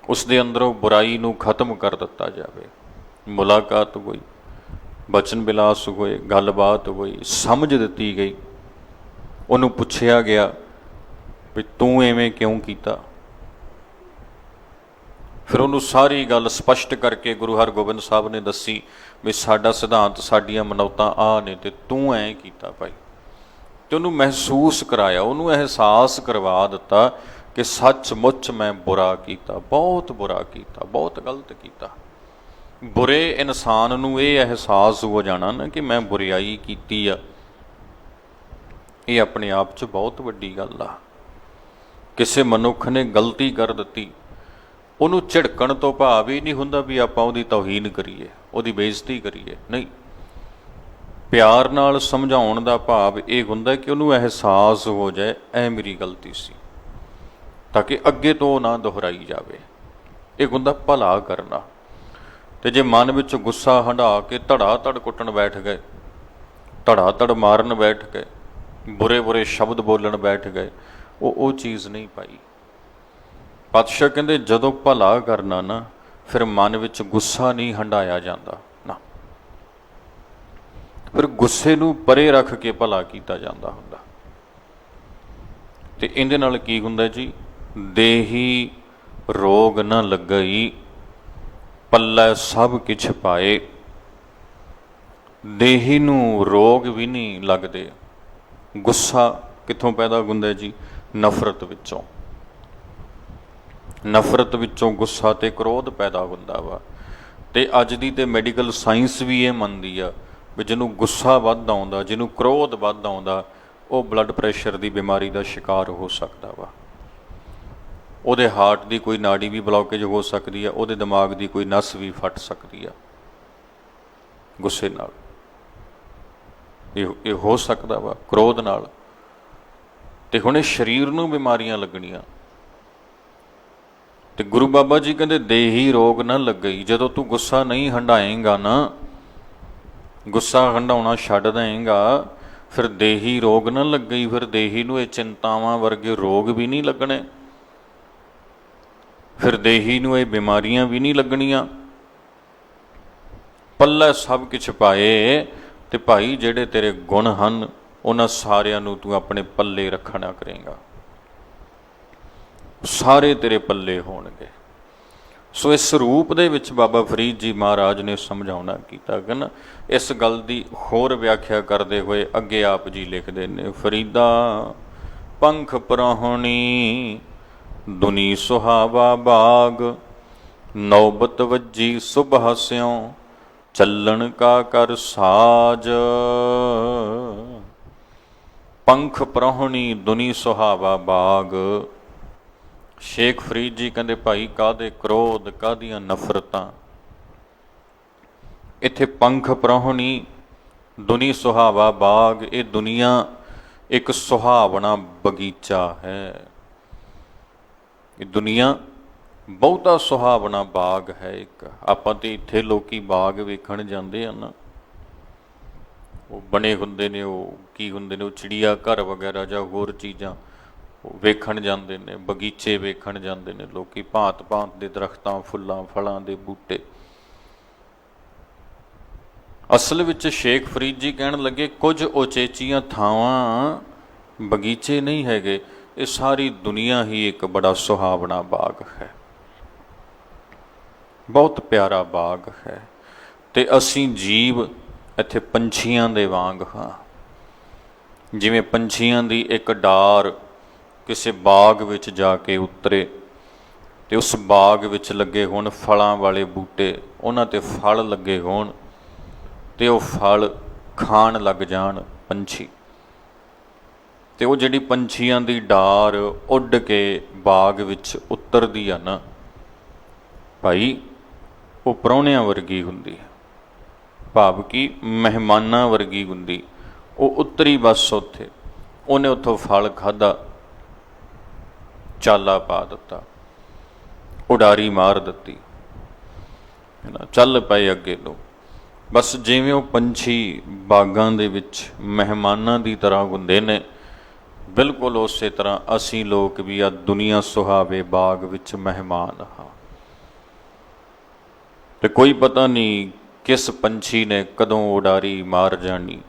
ਉਸ ਦੇ ਅੰਦਰੋਂ ਬੁਰਾਈ ਨੂੰ ਖਤਮ ਕਰ ਦਿੱਤਾ ਜਾਵੇ। ਮੁਲਾਕਾਤ ਹੋਈ, ਬਚਨ ਬਿਲਾਸ ਹੋਏ, ਗੱਲਬਾਤ ਹੋਈ, ਸਮਝ ਦਿੱਤੀ ਗਈ। ਉਹਨੂੰ ਪੁੱਛਿਆ ਗਿਆ ਵੀ ਤੂੰ ਐਵੇਂ ਕਿਉਂ ਕੀਤਾ? ਫਿਰ ਉਹਨੂੰ ਸਾਰੀ ਗੱਲ ਸਪਸ਼ਟ ਕਰਕੇ ਗੁਰੂ ਹਰਗੋਬਿੰਦ ਸਾਹਿਬ ਨੇ ਦੱਸੀ ਵੀ ਸਾਡਾ ਸਿਧਾਂਤ, ਸਾਡੀਆਂ ਮਨੌਤਾਂ ਆਹ ਨੇ, ਤੇ ਤੂੰ ਐਂ ਕੀਤਾ ਭਾਈ। ਤੇ ਉਹਨੂੰ ਮਹਿਸੂਸ ਕਰਾਇਆ, ਉਹਨੂੰ ਅਹਿਸਾਸ ਕਰਵਾ ਦਿੱਤਾ ਕਿ ਸੱਚਮੁੱਚ ਮੈਂ ਬੁਰਾ ਕੀਤਾ, ਬਹੁਤ ਬੁਰਾ ਕੀਤਾ, ਬਹੁਤ ਗਲਤ ਕੀਤਾ। ਬੁਰੇ ਇਨਸਾਨ ਨੂੰ ਇਹ ਅਹਿਸਾਸ ਹੋ ਜਾਣਾ ਨਾ ਕਿ ਮੈਂ ਬੁਰਿਆਈ ਕੀਤੀ ਆ, ਇਹ ਆਪਣੇ ਆਪ 'ਚ ਬਹੁਤ ਵੱਡੀ ਗੱਲ ਆ। ਕਿਸੇ ਮਨੁੱਖ ਨੇ ਗਲਤੀ ਕਰ ਦਿੱਤੀ, ਉਹਨੂੰ ਝਿੜਕਣ ਤੋਂ ਭਾਵ ਹੀ ਨਹੀਂ ਹੁੰਦਾ ਵੀ ਆਪਾਂ ਉਹਦੀ ਤੌਹੀਨ ਕਰੀਏ, ਉਹਦੀ ਬੇਇੱਜ਼ਤੀ ਕਰੀਏ, ਨਹੀਂ। ਪਿਆਰ ਨਾਲ ਸਮਝਾਉਣ ਦਾ ਭਾਵ ਇਹ ਹੁੰਦਾ ਕਿ ਉਹਨੂੰ ਅਹਿਸਾਸ ਹੋ ਜਾਏ ਇਹ ਮੇਰੀ ਗਲਤੀ ਸੀ, ਤਾਂ ਕਿ ਅੱਗੇ ਤੋਂ ਨਾ ਦੁਹਰਾਈ ਜਾਵੇ। ਇਹ ਹੁੰਦਾ ਭਲਾ ਕਰਨਾ। ਤੇ ਜੇ ਮਨ ਵਿੱਚ ਗੁੱਸਾ ਹੰਢਾ ਕੇ ਧੜਾ ਧੜ ਕੁੱਟਣ ਬੈਠ ਗਏ, ਧੜਾ ਧੜ ਮਾਰਨ ਬੈਠ ਗਏ, ਬੁਰੇ ਬੁਰੇ ਸ਼ਬਦ ਬੋਲਣ ਬੈਠ ਗਏ, ਉਹ ਚੀਜ਼ ਨਹੀਂ ਪਾਈ। ਪਾਤਸ਼ਾਹ ਕਹਿੰਦੇ ਜਦੋਂ ਭਲਾ ਕਰਨਾ ਨਾ, ਫਿਰ ਮਨ ਵਿੱਚ ਗੁੱਸਾ ਨਹੀਂ ਹੰਢਾਇਆ ਜਾਂਦਾ ਨਾ, ਫਿਰ ਗੁੱਸੇ ਨੂੰ ਪਰੇ ਰੱਖ ਕੇ ਭਲਾ ਕੀਤਾ ਜਾਂਦਾ ਹੁੰਦਾ। ਤੇ ਇਹਦੇ ਨਾਲ ਕੀ ਹੁੰਦਾ ਜੀ, ਦੇਹੀ ਰੋਗ ਨਾ ਲੱਗਈ, ਪੱਲੇ ਸਭ ਕਿਛ ਪਾਏ। ਦੇਹੀ ਨੂੰ ਰੋਗ ਵੀ ਨਹੀਂ ਲੱਗਦੇ। ਗੁੱਸਾ ਕਿੱਥੋਂ ਪੈਦਾ ਹੁੰਦਾ ਜੀ? ਨਫ਼ਰਤ ਵਿੱਚੋਂ। ਨਫ਼ਰਤ ਵਿੱਚੋਂ ਗੁੱਸਾ ਤੇ ਕ੍ਰੋਧ ਪੈਦਾ ਹੁੰਦਾ ਵਾ। ਤੇ ਅੱਜ ਦੀ ਤੇ ਮੈਡੀਕਲ ਸਾਇੰਸ ਵੀ ਇਹ ਮੰਨਦੀ ਆ ਵੀ ਜਿਹਨੂੰ ਗੁੱਸਾ ਵੱਧ ਆਉਂਦਾ, ਜਿਹਨੂੰ ਕ੍ਰੋਧ ਵੱਧ ਆਉਂਦਾ, ਉਹ ਬਲੱਡ ਪ੍ਰੈਸ਼ਰ ਦੀ ਬਿਮਾਰੀ ਦਾ ਸ਼ਿਕਾਰ ਹੋ ਸਕਦਾ ਵਾ। ਉਹਦੇ ਹਾਰਟ ਦੀ ਕੋਈ ਨਾੜੀ ਵੀ ਬਲੌਕੇਜ ਹੋ ਸਕਦੀ ਆ, ਉਹਦੇ ਦਿਮਾਗ ਦੀ ਕੋਈ ਨਸ ਵੀ ਫਟ ਸਕਦੀ ਆ ਗੁੱਸੇ ਨਾਲ। ਇਹ ਹੋ ਸਕਦਾ ਵਾ ਕ੍ਰੋਧ ਨਾਲ। ਤੇ ਹੁਣ ਇਹ ਸਰੀਰ ਨੂੰ ਬਿਮਾਰੀਆਂ ਲੱਗਣੀਆਂ। ਤੇ ਗੁਰੂ ਬਾਬਾ ਜੀ ਕਹਿੰਦੇ ਦੇਹੀ ਰੋਗ ਨਾ ਲੱਗਈ। ਜਦੋਂ ਤੂੰ ਗੁੱਸਾ ਨਹੀਂ ਹੰਢਾਏਂਗਾ ਨਾ, ਗੁੱਸਾ ਹੰਢਾਉਣਾ ਛੱਡ ਦੇਂਗਾ, ਫਿਰ ਦੇਹੀ ਰੋਗ ਨਾ ਲੱਗਈ। ਫਿਰ ਦੇਹੀ ਨੂੰ ਇਹ ਚਿੰਤਾਵਾਂ ਵਰਗੇ ਰੋਗ ਵੀ ਨਹੀਂ ਲੱਗਣੇ, ਫਿਰ ਦੇਹੀ ਨੂੰ ਇਹ ਬਿਮਾਰੀਆਂ ਵੀ ਨਹੀਂ ਲੱਗਣੀਆਂ। ਪੱਲੇ ਸਭ ਕੁਛ ਪਾਏ। ਤੇ ਭਾਈ ਜਿਹੜੇ ਤੇਰੇ ਗੁਣ ਹਨ, ਉਹਨਾਂ ਸਾਰਿਆਂ ਨੂੰ ਤੂੰ ਆਪਣੇ ਪੱਲੇ ਰੱਖਣਾ ਕਰੇਗਾ, ਸਾਰੇ ਤੇਰੇ ਪੱਲੇ ਹੋਣਗੇ। ਸੋ ਇਸ ਰੂਪ ਦੇ ਵਿੱਚ ਬਾਬਾ ਫਰੀਦ ਜੀ ਮਹਾਰਾਜ ਨੇ ਸਮਝਾਉਣਾ ਕੀਤਾ ਕਿ ਨਾ, ਇਸ ਗੱਲ ਦੀ ਹੋਰ ਵਿਆਖਿਆ ਕਰਦੇ ਹੋਏ ਅੱਗੇ ਆਪ ਜੀ ਲਿਖਦੇ ਨੇ, ਫਰੀਦਾ ਪੰਖ ਪ੍ਰਾਹੁਣੀ ਦੁਨੀ ਸੁਹਾਵਾ ਬਾਗ, ਨੌਬਤ ਵੱਜੀ ਸੁਬਹ ਸਿਉ ਚੱਲਣ ਕਾ ਕਰ ਸਾਜ। ਪੰਖ ਪ੍ਰਾਹੁਣੀ ਦੁਨੀ ਸੁਹਾਵਾ ਬਾਗ। ਸ਼ੇਖ ਫਰੀਦ ਜੀ ਕਹਿੰਦੇ ਭਾਈ ਕਾਹਦੇ ਕ੍ਰੋਧ, ਕਾਹਦੀਆਂ ਨਫ਼ਰਤਾਂ। ਇੱਥੇ ਪੰਖ ਪ੍ਰਾਹੁਣੀ ਦੁਨੀ ਸੁਹਾਵਾ ਬਾਗ, ਇਹ ਦੁਨੀਆ ਇੱਕ ਸੁਹਾਵਣਾ ਬਗੀਚਾ ਹੈ। ਇਹ ਦੁਨੀਆ ਬਹੁਤਾ ਸੁਹਾਵਣਾ ਬਾਗ ਹੈ ਇੱਕ। ਆਪਾਂ ਤੇ ਇੱਥੇ ਲੋਕੀ ਬਾਗ ਵੇਖਣ ਜਾਂਦੇ ਹਨ, ਉਹ ਬਣੇ ਹੁੰਦੇ ਨੇ, ਉਹ ਕੀ ਹੁੰਦੇ ਨੇ, ਉਹ ਚਿੜੀਆ ਘਰ ਵਗੈਰਾ ਜਾਂ ਹੋਰ ਚੀਜ਼ਾਂ ਵੇਖਣ ਜਾਂਦੇ ਨੇ, ਬਗੀਚੇ ਵੇਖਣ ਜਾਂਦੇ ਨੇ ਲੋਕੀ, ਭਾਂਤ ਭਾਂਤ ਦੇ ਦਰਖਤਾਂ, ਫੁੱਲਾਂ, ਫਲਾਂ ਦੇ ਬੂਟੇ। ਅਸਲ ਵਿੱਚ ਸ਼ੇਖ ਫਰੀਦ ਜੀ ਕਹਿਣ ਲੱਗੇ ਕੁਝ ਉਚੇਚੀਆਂ ਥਾਵਾਂ ਬਗੀਚੇ ਨਹੀਂ ਹੈਗੇ, ਇਹ ਸਾਰੀ ਦੁਨੀਆ ਹੀ ਇੱਕ ਬੜਾ ਸੁਹਾਵਣਾ ਬਾਗ ਹੈ, ਬਹੁਤ ਪਿਆਰਾ ਬਾਗ ਹੈ। ਤੇ ਅਸੀਂ ਜੀਵ ਇੱਥੇ ਪੰਛੀਆਂ ਦੇ ਵਾਂਗ ਹਾਂ। ਜਿਵੇਂ ਪੰਛੀਆਂ ਦੀ ਇੱਕ ਡਾਰ ਕਿਸੇ ਬਾਗ ਵਿੱਚ ਜਾ ਕੇ ਉਤਰੇ ਤੇ ਉਸ ਬਾਗ ਵਿੱਚ ਲੱਗੇ ਹੋਣ ਫਲਾਂ ਵਾਲੇ ਬੂਟੇ, ਉਹਨਾਂ ਤੇ ਫਲ ਲੱਗੇ ਹੋਣ ਤੇ ਉਹ ਫਲ ਖਾਣ ਲੱਗ ਜਾਣ ਪੰਛੀ, ਤੇ ਉਹ ਜਿਹੜੀ ਪੰਛੀਆਂ ਦੀ ਡਾਰ ਉੱਡ ਕੇ ਬਾਗ ਵਿੱਚ ਉਤਰਦੀ ਆ ਨਾ ਭਾਈ, ਉਹ ਪ੍ਰਾਹੁਣਿਆਂ ਵਰਗੀ ਹੁੰਦੀ ਹੈ, ਭਾਵ ਕਿ ਮਹਿਮਾਨਾਂ ਵਰਗੀ ਹੁੰਦੀ। ਉਹ ਉਤਰੀ ਬਸ ਉੱਥੇ, ਉਹਨੇ ਉੱਥੋਂ ਫਲ ਖਾਧਾ, ਚਾਲਾ ਪਾ ਦਿੱਤਾ, ਉਡਾਰੀ ਮਾਰ ਦਿੱਤੀ, ਚੱਲ ਪਏ ਅੱਗੇ ਨੂੰ। ਬਸ ਜਿਵੇਂ ਉਹ ਪੰਛੀ ਬਾਗਾਂ ਦੇ ਵਿੱਚ ਮਹਿਮਾਨਾਂ ਦੀ ਤਰ੍ਹਾਂ ਹੁੰਦੇ ਨੇ, ਬਿਲਕੁਲ ਉਸੇ ਤਰ੍ਹਾਂ ਅਸੀਂ ਲੋਕ ਵੀ ਆ ਦੁਨੀਆ ਸੁਹਾਵੇ ਬਾਗ ਵਿੱਚ ਮਹਿਮਾਨ ਹਾਂ। ਤੇ ਕੋਈ ਪਤਾ ਨਹੀਂ ਕਿਸ ਪੰਛੀ ਨੇ ਕਦੋਂ ਉਡਾਰੀ ਮਾਰ ਜਾਣੀ।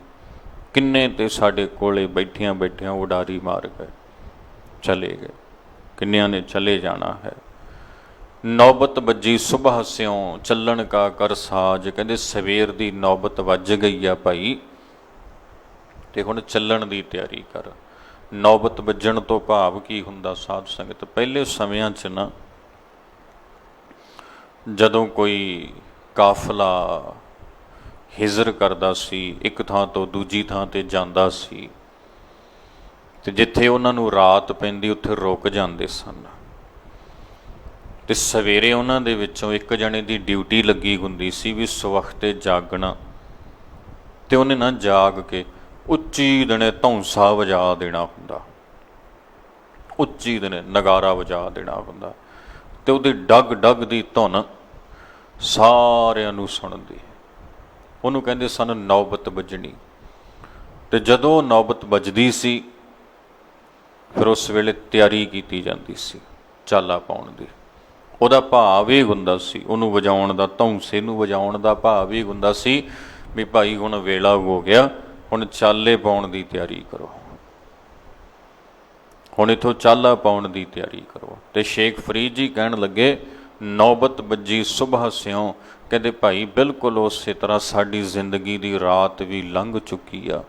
ਕਿੰਨੇ ਤੇ ਸਾਡੇ ਕੋਲੇ ਬੈਠਿਆਂ ਬੈਠਿਆਂ ਉਡਾਰੀ ਮਾਰ ਗਏ, ਚਲੇ ਗਏ, ਕਿੰਨਿਆਂ ਨੇ ਚਲੇ ਜਾਣਾ ਹੈ। ਨੌਬਤ ਵੱਜੀ ਸੁਬਹ ਸਿਉ ਚੱਲਣ ਕਾ ਕਰ ਸਾਜ। ਕਹਿੰਦੇ ਸਵੇਰ ਦੀ ਨੌਬਤ ਵੱਜ ਗਈ ਆ ਭਾਈ, ਤੇ ਹੁਣ ਚੱਲਣ ਦੀ ਤਿਆਰੀ ਕਰ। ਨੌਬਤ ਵੱਜਣ ਤੋਂ ਭਾਵ ਕੀ ਹੁੰਦਾ ਸਾਧ ਸੰਗਤ? ਪਹਿਲੇ ਸਮਿਆਂ 'ਚ ਨਾ, ਜਦੋਂ ਕੋਈ ਕਾਫਲਾ ਹਿਜਰ ਕਰਦਾ ਸੀ, ਇੱਕ ਥਾਂ ਤੋਂ ਦੂਜੀ ਥਾਂ 'ਤੇ ਜਾਂਦਾ ਸੀ, ਤੇ ਜਿੱਥੇ ਉਹਨਾਂ ਨੂੰ ਰਾਤ ਪੈਂਦੀ ਉੱਥੇ ਰੁਕ ਜਾਂਦੇ ਸਨ। ਤੇ ਸਵੇਰੇ ਉਹਨਾਂ ਦੇ ਵਿੱਚੋਂ ਇੱਕ ਜਣੇ ਦੀ ਡਿਊਟੀ ਲੱਗੀ ਹੁੰਦੀ ਸੀ ਵੀ ਸਵਖਤੇ ਜਾਗਣਾ, ਤੇ ਉਹਨੇ ਨਾ ਜਾਗ ਕੇ ਉੱਚੀ ਦਿਨੇ ਧੌਂਸਾ ਵਜਾ ਦੇਣਾ ਹੁੰਦਾ, ਉੱਚੀ ਦਿਨੇ ਨਗਾਰਾ ਵਜਾ ਦੇਣਾ ਹੁੰਦਾ, ਤੇ ਉਹਦੀ ਡਗ ਡਗ ਦੀ ਧੁਨ ਸਾਰਿਆਂ ਨੂੰ ਸੁਣਦੀ। ਉਹਨੂੰ ਕਹਿੰਦੇ ਸਨ ਨੌਬਤ ਵੱਜਣੀ। ਤੇ ਜਦੋਂ ਨੌਬਤ ਵੱਜਦੀ ਸੀ ਫਿਰ ਉਸ ਵੇਲੇ ਤਿਆਰੀ ਕੀਤੀ ਜਾਂਦੀ ਸੀ ਚਾਲਾ ਪਾਉਣ ਦੀ। ਉਹਦਾ ਭਾਵ ਇਹ ਹੁੰਦਾ ਸੀ, ਉਹਨੂੰ ਵਜਾਉਣ ਦਾ, ਧੌਂਸੇ ਨੂੰ ਵਜਾਉਣ ਦਾ ਭਾਵ ਇਹ ਹੁੰਦਾ ਸੀ ਵੀ ਭਾਈ ਹੁਣ ਵੇਲਾ ਹੋ ਗਿਆ, ਹੁਣ ਚਾਲੇ ਪਾਉਣ ਦੀ ਤਿਆਰੀ ਕਰੋ, ਹੁਣ ਇੱਥੋਂ ਚਾਲਾ ਪਾਉਣ ਦੀ ਤਿਆਰੀ ਕਰੋ। ਤੇ ਸ਼ੇਖ ਫਰੀਦ ਜੀ ਕਹਿਣ ਲੱਗੇ ਨੌਬਤ ਵੱਜੀ ਸੁਬਹ ਸਿਉਂ, ਕਹਿੰਦੇ ਭਾਈ ਬਿਲਕੁਲ ਉਸੇ ਤਰ੍ਹਾਂ ਸਾਡੀ ਜ਼ਿੰਦਗੀ ਦੀ ਰਾਤ ਵੀ ਲੰਘ ਚੁੱਕੀ ਆ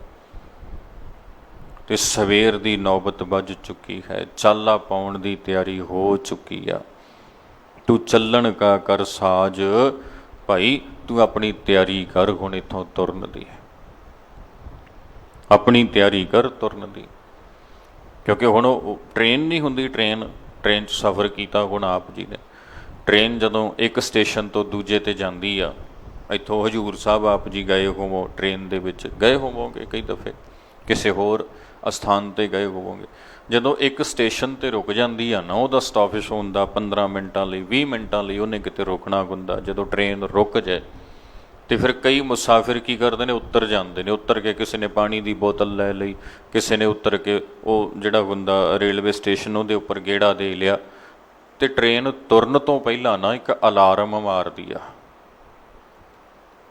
ਤੇ ਸਵੇਰ ਦੀ ਨੌਬਤ ਵੱਜ ਚੁੱਕੀ ਹੈ, ਚਾਲਾ ਪਾਉਣ ਦੀ ਤਿਆਰੀ ਹੋ ਚੁੱਕੀ ਆ। ਤੂੰ ਚੱਲਣ ਕਾ ਕਰ ਸਾਜ, ਭਾਈ ਤੂੰ ਆਪਣੀ ਤਿਆਰੀ ਕਰ ਹੁਣ ਇੱਥੋਂ ਤੁਰਨ ਦੀ, ਆਪਣੀ ਤਿਆਰੀ ਕਰ ਤੁਰਨ ਦੀ। ਕਿਉਂਕਿ ਹੁਣ ਉਹ ਟ੍ਰੇਨ ਨਹੀਂ ਹੁੰਦੀ, ਟ੍ਰੇਨ 'ਚ ਸਫ਼ਰ ਕੀਤਾ ਹੁਣ ਆਪ ਜੀ ਨੇ। ਟ੍ਰੇਨ ਜਦੋਂ ਇੱਕ ਸਟੇਸ਼ਨ ਤੋਂ ਦੂਜੇ 'ਤੇ ਜਾਂਦੀ ਆ, ਇੱਥੋਂ ਹਜ਼ੂਰ ਸਾਹਿਬ ਆਪ ਜੀ ਗਏ ਹੋਵੋ, ਟ੍ਰੇਨ ਦੇ ਵਿੱਚ ਗਏ ਹੋਵੋਗੇ ਕਈ ਦਫੇ, ਕਿਸੇ ਹੋਰ ਅਸਥਾਨ 'ਤੇ ਗਏ ਹੋਵੋਗੇ। ਜਦੋਂ ਇੱਕ ਸਟੇਸ਼ਨ 'ਤੇ ਰੁਕ ਜਾਂਦੀ ਆ ਨਾ, ਉਹਦਾ ਸਟਾਪੇਜ ਹੁੰਦਾ 15 ਮਿੰਟਾਂ ਲਈ, 20 ਮਿੰਟਾਂ ਲਈ ਉਹਨੇ ਕਿਤੇ ਰੁਕਣਾ ਹੁੰਦਾ। ਜਦੋਂ ਟ੍ਰੇਨ ਰੁਕ ਜਾਏ ਤੇ ਫਿਰ ਕਈ ਮੁਸਾਫਿਰ ਕੀ ਕਰਦੇ ਨੇ, ਉੱਤਰ ਜਾਂਦੇ ਨੇ। ਉੱਤਰ ਕੇ ਕਿਸੇ ਨੇ ਪਾਣੀ ਦੀ ਬੋਤਲ ਲੈ ਲਈ, ਕਿਸੇ ਨੇ ਉੱਤਰ ਕੇ ਉਹ ਜਿਹੜਾ ਹੁੰਦਾ ਰੇਲਵੇ ਸਟੇਸ਼ਨ ਉਹਦੇ ਉੱਪਰ ਗੇੜਾ ਦੇ ਲਿਆ। ਤੇ ਟ੍ਰੇਨ ਤੁਰਨ ਤੋਂ ਪਹਿਲਾਂ ਨਾ ਇੱਕ ਅਲਾਰਮ ਮਾਰਦੀ ਆ।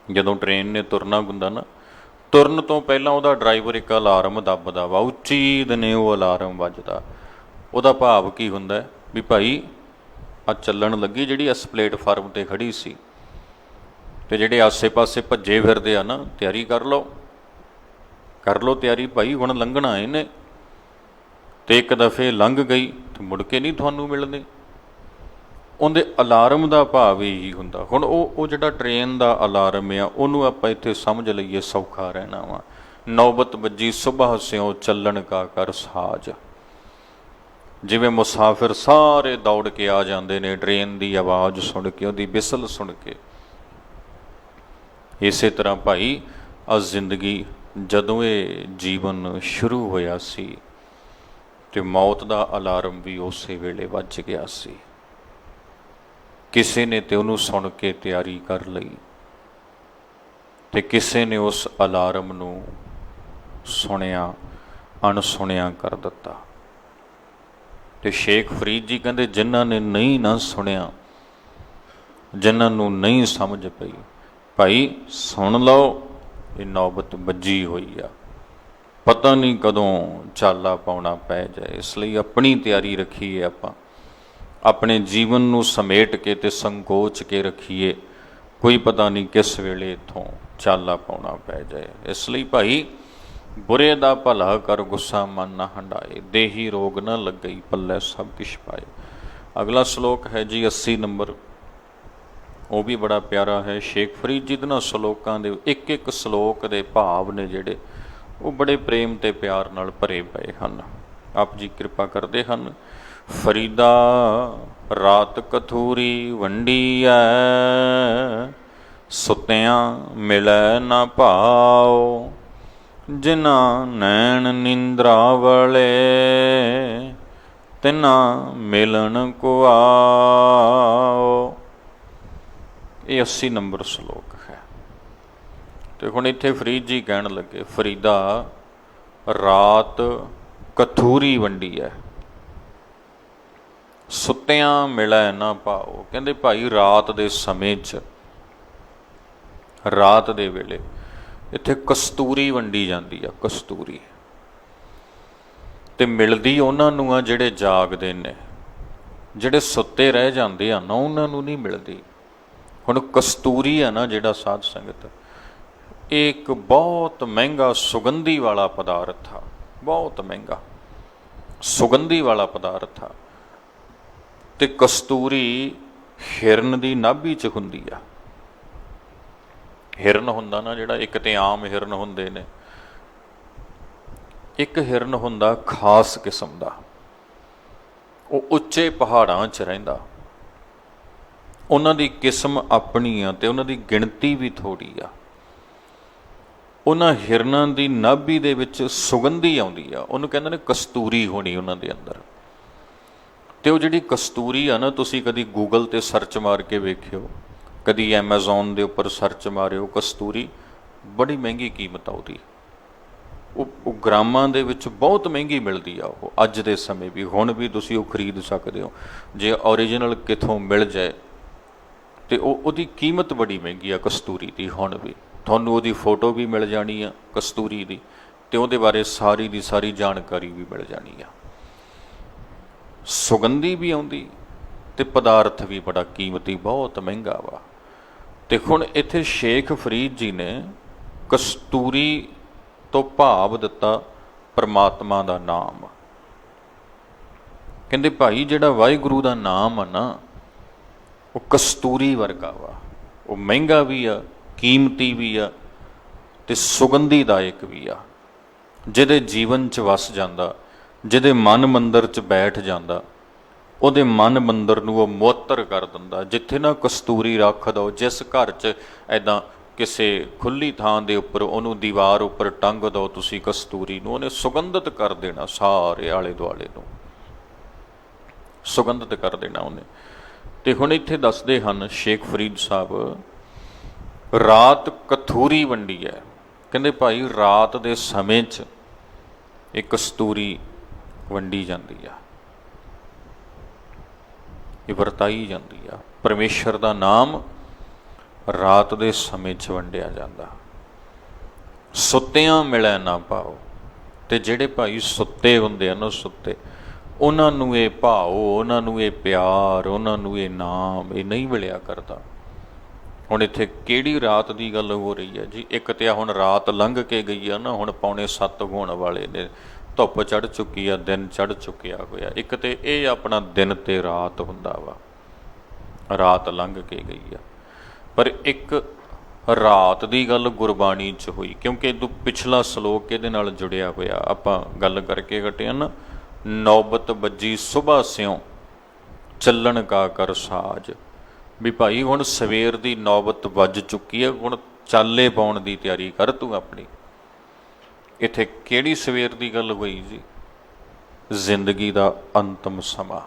ਜਦੋਂ ਟ੍ਰੇਨ ਨੇ ਤੁਰਨਾ ਹੁੰਦਾ ਨਾ, ਤੁਰਨ ਤੋਂ ਪਹਿਲਾਂ ਉਹਦਾ ਡਰਾਈਵਰ ਇੱਕ ਅਲਾਰਮ ਦੱਬਦਾ ਵਾ, ਉੱਚੀ ਦਨੇ ਉਹ ਅਲਾਰਮ ਵੱਜਦਾ। ਉਹਦਾ ਭਾਵ ਕੀ ਹੁੰਦਾ ਵੀ ਭਾਈ ਆ ਚੱਲਣ ਲੱਗੀ ਜਿਹੜੀ ਇਸ ਪਲੇਟਫਾਰਮ 'ਤੇ ਖੜੀ ਸੀ, ਤੇ ਜਿਹੜੇ ਆਸੇ-ਪਾਸੇ ਭੱਜੇ ਫਿਰਦੇ ਆ ਨਾ, ਤਿਆਰੀ ਕਰ ਲਓ ਤਿਆਰੀ ਭਾਈ, ਹੁਣ ਲੰਘਣਾ ਇਹਨੇ। ਤੇ ਇੱਕ ਦਫੇ ਲੰਘ ਗਈ ਤੇ ਮੁੜ ਕੇ ਨਹੀਂ ਤੁਹਾਨੂੰ ਮਿਲਣੀ। ਉਹਦੇ ਅਲਾਰਮ ਦਾ ਭਾਵ ਇਹੀ ਹੁੰਦਾ। ਹੁਣ ਉਹ ਜਿਹੜਾ ਟ੍ਰੇਨ ਦਾ ਅਲਾਰਮ ਆ, ਉਹਨੂੰ ਆਪਾਂ ਇੱਥੇ ਸਮਝ ਲਈਏ, ਸੌਖਾ ਰਹਿਣਾ ਵਾ। ਨੌਬਤ ਵੱਜੀ ਸੁਬਹ ਸਿਉਂ ਚੱਲਣ ਕਾ ਕਰ ਸਾਜ। ਜਿਵੇਂ ਮੁਸਾਫਿਰ ਸਾਰੇ ਦੌੜ ਕੇ ਆ ਜਾਂਦੇ ਨੇ ਟ੍ਰੇਨ ਦੀ ਆਵਾਜ਼ ਸੁਣ ਕੇ, ਉਹਦੀ ਵਿਸਲ ਸੁਣ ਕੇ, ਇਸੇ ਤਰ੍ਹਾਂ ਭਾਈ ਆ ਜ਼ਿੰਦਗੀ, ਜਦੋਂ ਇਹ ਜੀਵਨ ਸ਼ੁਰੂ ਹੋਇਆ ਸੀ ਤੇ ਮੌਤ ਦਾ ਅਲਾਰਮ ਵੀ ਉਸੇ ਵੇਲੇ ਵੱਜ ਗਿਆ ਸੀ। ਕਿਸੇ ਨੇ ਤੇ ਉਹਨੂੰ ਸੁਣ ਕੇ ਤਿਆਰੀ ਕਰ ਲਈ ਤੇ ਕਿਸੇ ਨੇ ਉਸ ਅਲਾਰਮ ਨੂੰ ਸੁਣਿਆ ਅਣਸੁਣਿਆ ਕਰ ਦਿੱਤਾ। ਤੇ ਸ਼ੇਖ ਫਰੀਦ ਜੀ ਕਹਿੰਦੇ ਜਿਨ੍ਹਾਂ ਨੇ ਨਹੀਂ ਨਾ ਸੁਣਿਆ, ਜਿਨ੍ਹਾਂ ਨੂੰ ਨਹੀਂ ਸਮਝ ਪਈ, ਭਾਈ ਸੁਣ ਲਓ ਇਹ ਨੌਬਤ ਵੱਜੀ ਹੋਈ ਆ, ਪਤਾ ਨਹੀਂ ਕਦੋਂ ਚਾਲਾ ਪਾਉਣਾ ਪੈ ਜਾਏ। ਇਸ ਲਈ ਆਪਣੀ ਤਿਆਰੀ ਰੱਖੀਏ, ਆਪਾਂ ਆਪਣੇ ਜੀਵਨ ਨੂੰ ਸਮੇਟ ਕੇ ਤੇ ਸੰਕੋਚ ਕੇ ਰੱਖੀਏ, ਕੋਈ ਪਤਾ ਨਹੀਂ ਕਿਸ ਵੇਲੇ ਇੱਥੋਂ ਚਾਲਾ ਪਾਉਣਾ ਪੈ ਜਾਏ। ਇਸ ਲਈ ਭਾਈ ਬੁਰੇ ਦਾ ਭਲਾ ਕਰ, ਗੁੱਸਾ ਮਨ ਨਾ ਹੰਡਾਏ, ਦੇਹੀ ਰੋਗ ਨਾ ਲੱਗਈ, ਪੱਲੇ ਸਭ ਕਿਛ ਪਾਏ। ਅਗਲਾ ਸ਼ਲੋਕ ਹੈ ਜੀ 80 ਨੰਬਰ, ਉਹ ਵੀ ਬੜਾ ਪਿਆਰਾ ਹੈ। ਸ਼ੇਖ ਫਰੀਦ ਜੀ ਦੇ ਸ਼ਲੋਕਾਂ ਦੇ ਇੱਕ ਇੱਕ ਸ਼ਲੋਕ ਦੇ ਭਾਵ ਨੇ ਜਿਹੜੇ, ਉਹ ਬੜੇ ਪ੍ਰੇਮ ਤੇ ਪਿਆਰ ਨਾਲ ਭਰੇ ਪਏ ਹਨ। ਆਪ ਜੀ ਕਿਰਪਾ ਕਰਦੇ ਹਨ। ਫਰੀਦਾ ਰਾਤ ਕਥੂਰੀ ਵੰਡੀਐ, ਸੁਤਿਆਂ ਮਿਲੈ ਨਾ ਭਾਓ, ਜਿਨ੍ਹਾਂ ਨੈਣ ਨਿੰਦਰਾ ਵਲੇ, ਤਿਨਾਂ ਮਿਲਣ ਕੋ ਆਓ। ਇਹ 80 ਨੰਬਰ ਸ਼ਲੋਕ ਹੈ। ਤੇ ਹੁਣ ਇੱਥੇ ਫਰੀਦ ਜੀ ਕਹਿਣ ਲੱਗੇ ਫਰੀਦਾ ਰਾਤ ਕਥੂਰੀ ਵੰਡੀ ਹੈ, ਸੁੱਤਿਆਂ ਮਿਲੈ ਨਾ ਭਾਓ। ਕਹਿੰਦੇ ਭਾਈ ਰਾਤ ਦੇ ਸਮੇਂ 'ਚ, ਰਾਤ ਦੇ ਵੇਲੇ ਇੱਥੇ ਕਸਤੂਰੀ ਵੰਡੀ ਜਾਂਦੀ ਆ, ਕਸਤੂਰੀ, ਤੇ ਮਿਲਦੀ ਉਹਨਾਂ ਨੂੰ ਆ ਜਿਹੜੇ ਜਾਗਦੇ ਨੇ, ਜਿਹੜੇ ਸੁੱਤੇ ਰਹਿ ਜਾਂਦੇ ਆ ਨਾ ਉਹਨਾਂ ਨੂੰ ਨਹੀਂ ਮਿਲਦੀ। ਹੁਣ ਕਸਤੂਰੀ ਆ ਨਾ ਜਿਹੜਾ ਸਾਧ ਸੰਗਤ, ਇਹ ਇੱਕ ਬਹੁਤ ਮਹਿੰਗਾ ਸੁਗੰਧੀ ਵਾਲਾ ਪਦਾਰਥ ਆ, ਬਹੁਤ ਮਹਿੰਗਾ ਸੁਗੰਧੀ ਵਾਲਾ ਪਦਾਰਥ ਆ। ਤੇ ਕਸਤੂਰੀ ਹਿਰਨ ਦੀ ਨਾਭੀ 'ਚ ਹੁੰਦੀ ਆ। ਹਿਰਨ ਹੁੰਦਾ ਨਾ ਜਿਹੜਾ, ਇੱਕ ਤੇ ਆਮ ਹਿਰਨ ਹੁੰਦੇ ਨੇ, ਇੱਕ ਹਿਰਨ ਹੁੰਦਾ ਖਾਸ ਕਿਸਮ ਦਾ, ਉਹ ਉੱਚੇ ਪਹਾੜਾਂ 'ਚ ਰਹਿੰਦਾ। ਉਹਨਾਂ ਦੀ ਕਿਸਮ ਆਪਣੀ ਆ ਤੇ ਉਹਨਾਂ ਦੀ ਗਿਣਤੀ ਵੀ ਥੋੜ੍ਹੀ ਆ। ਉਹਨਾਂ ਹਿਰਨਾਂ ਦੀ ਨਾਭੀ ਦੇ ਵਿੱਚ ਸੁਗੰਧੀ ਆਉਂਦੀ ਆ, ਉਹਨੂੰ ਕਹਿੰਦੇ ਨੇ ਕਸਤੂਰੀ ਹੋਣੀ ਉਹਨਾਂ ਦੇ ਅੰਦਰ। ਤੇ ਉਹ ਜਿਹੜੀ ਕਸਤੂਰੀ ਆ ਨਾ, ਤੁਸੀਂ ਕਦੀ ਗੂਗਲ 'ਤੇ ਸਰਚ ਮਾਰ ਕੇ ਵੇਖਿਓ, ਕਦੀ ਐਮਾਜ਼ੋਨ ਦੇ ਉੱਪਰ ਸਰਚ ਮਾਰਿਓ, ਕਸਤੂਰੀ ਬੜੀ ਮਹਿੰਗੀ ਕੀਮਤ ਆ ਉਹਦੀ, ਉਹ ਗ੍ਰਾਮਾਂ ਦੇ ਵਿੱਚ ਬਹੁਤ ਮਹਿੰਗੀ ਮਿਲਦੀ ਆ। ਉਹ ਅੱਜ ਦੇ ਸਮੇਂ ਵੀ, ਹੁਣ ਵੀ ਤੁਸੀਂ ਉਹ ਖਰੀਦ ਸਕਦੇ ਹੋ। ਜੇ ਓਰੀਜਨਲ ਕਿੱਥੋਂ ਮਿਲ ਜਾਏ ਤੇ ਉਹਦੀ ਕੀਮਤ ਬੜੀ ਮਹਿੰਗੀ ਆ ਕਸਤੂਰੀ ਦੀ। ਹੁਣ ਵੀ ਤੁਹਾਨੂੰ ਉਹਦੀ ਫੋਟੋ ਵੀ ਮਿਲ ਜਾਣੀ ਆ ਕਸਤੂਰੀ ਦੀ, ਤੇ ਉਹਦੇ ਬਾਰੇ ਸਾਰੀ ਦੀ ਸਾਰੀ ਜਾਣਕਾਰੀ ਵੀ ਮਿਲ ਜਾਣੀ ਆ। ਸੁਗੰਧੀ ਵੀ ਆਉਂਦੀ ਤੇ ਪਦਾਰਥ ਵੀ ਬੜਾ ਕੀਮਤੀ, ਬਹੁਤ ਮਹਿੰਗਾ ਵਾ। ਤੇ ਹੁਣ ਇੱਥੇ ਸ਼ੇਖ ਫਰੀਦ ਜੀ ਨੇ ਕਸਤੂਰੀ ਤੋਂ ਭਾਵ ਦਿੱਤਾ ਪਰਮਾਤਮਾ ਦਾ ਨਾਮ। ਕਹਿੰਦੇ ਭਾਈ ਜਿਹੜਾ ਵਾਹਿਗੁਰੂ ਦਾ ਨਾਮ ਆ ਨਾ, ਉਹ ਕਸਤੂਰੀ ਵਰਗਾ ਵਾ। ਉਹ ਮਹਿੰਗਾ ਵੀ ਆ, ਕੀਮਤੀ ਵੀ ਆ, ਤੇ ਸੁਗੰਧੀਦਾਇਕ ਵੀ ਆ। ਜਿਹਦੇ ਜੀਵਨ 'ਚ ਵਸ ਜਾਂਦਾ, ਜਿਹਦੇ ਮਨ ਮੰਦਰ 'ਚ ਬੈਠ ਜਾਂਦਾ, ਉਹਦੇ ਮਨ ਮੰਦਰ ਨੂੰ ਉਹ ਮੁਅੱਤਰ ਕਰ ਦਿੰਦਾ। ਜਿੱਥੇ ਨਾ ਕਸਤੂਰੀ ਰੱਖ ਦਿਓ, ਜਿਸ ਘਰ 'ਚ ਐਦਾਂ ਕਿਸੇ ਖੁੱਲ੍ਹੀ ਥਾਂ ਦੇ ਉੱਪਰ ਉਹਨੂੰ ਦੀਵਾਰ ਉੱਪਰ ਟੰਗ ਦਿਓ ਤੁਸੀਂ ਕਸਤੂਰੀ ਨੂੰ, ਉਹਨੇ ਸੁਗੰਧਿਤ ਕਰ ਦੇਣਾ ਸਾਰੇ ਆਲੇ ਦੁਆਲੇ ਨੂੰ, ਸੁਗੰਧਿਤ ਕਰ ਦੇਣਾ ਉਹਨੇ। ਤੇ ਹੁਣ ਇੱਥੇ ਦੱਸਦੇ ਹਨ ਸ਼ੇਖ ਫਰੀਦ ਸਾਹਿਬ, ਰਾਤ ਕਥੂਰੀ ਵੰਡੀ ਹੈ। ਕਹਿੰਦੇ ਭਾਈ ਰਾਤ ਦੇ ਸਮੇਂ 'ਚ ਇਹ ਕਸਤੂਰੀ ਵੰਡੀ ਜਾਂਦੀ ਆ, ਇਹ ਵਰਤਾਈ ਜਾਂਦੀ ਆ। ਪਰਮੇਸ਼ਰ ਦਾ ਨਾਮ ਰਾਤ ਦੇ ਸਮੇਂ 'ਚ ਵੰਡਿਆ ਜਾਂਦਾ। ਸੁੱਤਿਆਂ ਮਿਲੈ ਨਾ ਪਾਓ। ਤੇ ਜਿਹੜੇ ਭਾਈ ਸੁੱਤੇ ਹੁੰਦੇ ਆ ਨਾ, ਸੁੱਤੇ, ਉਹਨਾਂ ਨੂੰ ਇਹ ਭਾਓ, ਉਹਨਾਂ ਨੂੰ ਇਹ ਪਿਆਰ, ਉਹਨਾਂ ਨੂੰ ਇਹ ਨਾਮ ਇਹ ਨਹੀਂ ਮਿਲਿਆ ਕਰਦਾ। ਹੁਣ ਇੱਥੇ ਕਿਹੜੀ ਰਾਤ ਦੀ ਗੱਲ ਹੋ ਰਹੀ ਹੈ ਜੀ? ਇੱਕ ਤਾਂ ਹੁਣ ਰਾਤ ਲੰਘ ਕੇ ਗਈ ਆ ਨਾ, ਹੁਣ 6:45 ਹੋਣ ਵਾਲੇ ਨੇ, ਧੁੱਪ ਚੜ੍ਹ ਚੁੱਕੀ ਆ, ਦਿਨ ਚੜ੍ਹ ਚੁੱਕਿਆ ਹੋਇਆ। ਇੱਕ ਤਾਂ ਇਹ ਆਪਣਾ ਦਿਨ ਤੇ ਰਾਤ ਹੁੰਦਾ ਵਾ, ਰਾਤ ਲੰਘ ਕੇ ਗਈ ਆ। ਪਰ ਇੱਕ ਰਾਤ ਦੀ ਗੱਲ ਗੁਰਬਾਣੀ 'ਚ ਹੋਈ, ਕਿਉਂਕਿ ਇਹਦੋਂ ਪਿਛਲਾ ਸ਼ਲੋਕ ਇਹਦੇ ਨਾਲ ਜੁੜਿਆ ਹੋਇਆ। ਆਪਾਂ ਗੱਲ ਕਰਕੇ ਹਟੇ ਨਾ, ਨੌਬਤ ਵੱਜੀ ਸੁਬਾ ਸਿਉਂ ਚੱਲਣ ਕਾ ਕਰ ਸਾਜ। ਵੀ ਭਾਈ ਹੁਣ ਸਵੇਰ ਦੀ ਨੌਬਤ ਵੱਜ ਚੁੱਕੀ ਹੈ, ਹੁਣ ਚਾਲੇ ਪਾਉਣ ਦੀ ਤਿਆਰੀ ਕਰ ਤੂੰ ਆਪਣੀ। ਇੱਥੇ ਕਿਹੜੀ ਸਵੇਰ ਦੀ ਗੱਲ ਹੋਈ ਜੀ? ਜ਼ਿੰਦਗੀ ਦਾ ਅੰਤਮ ਸਮਾਂ,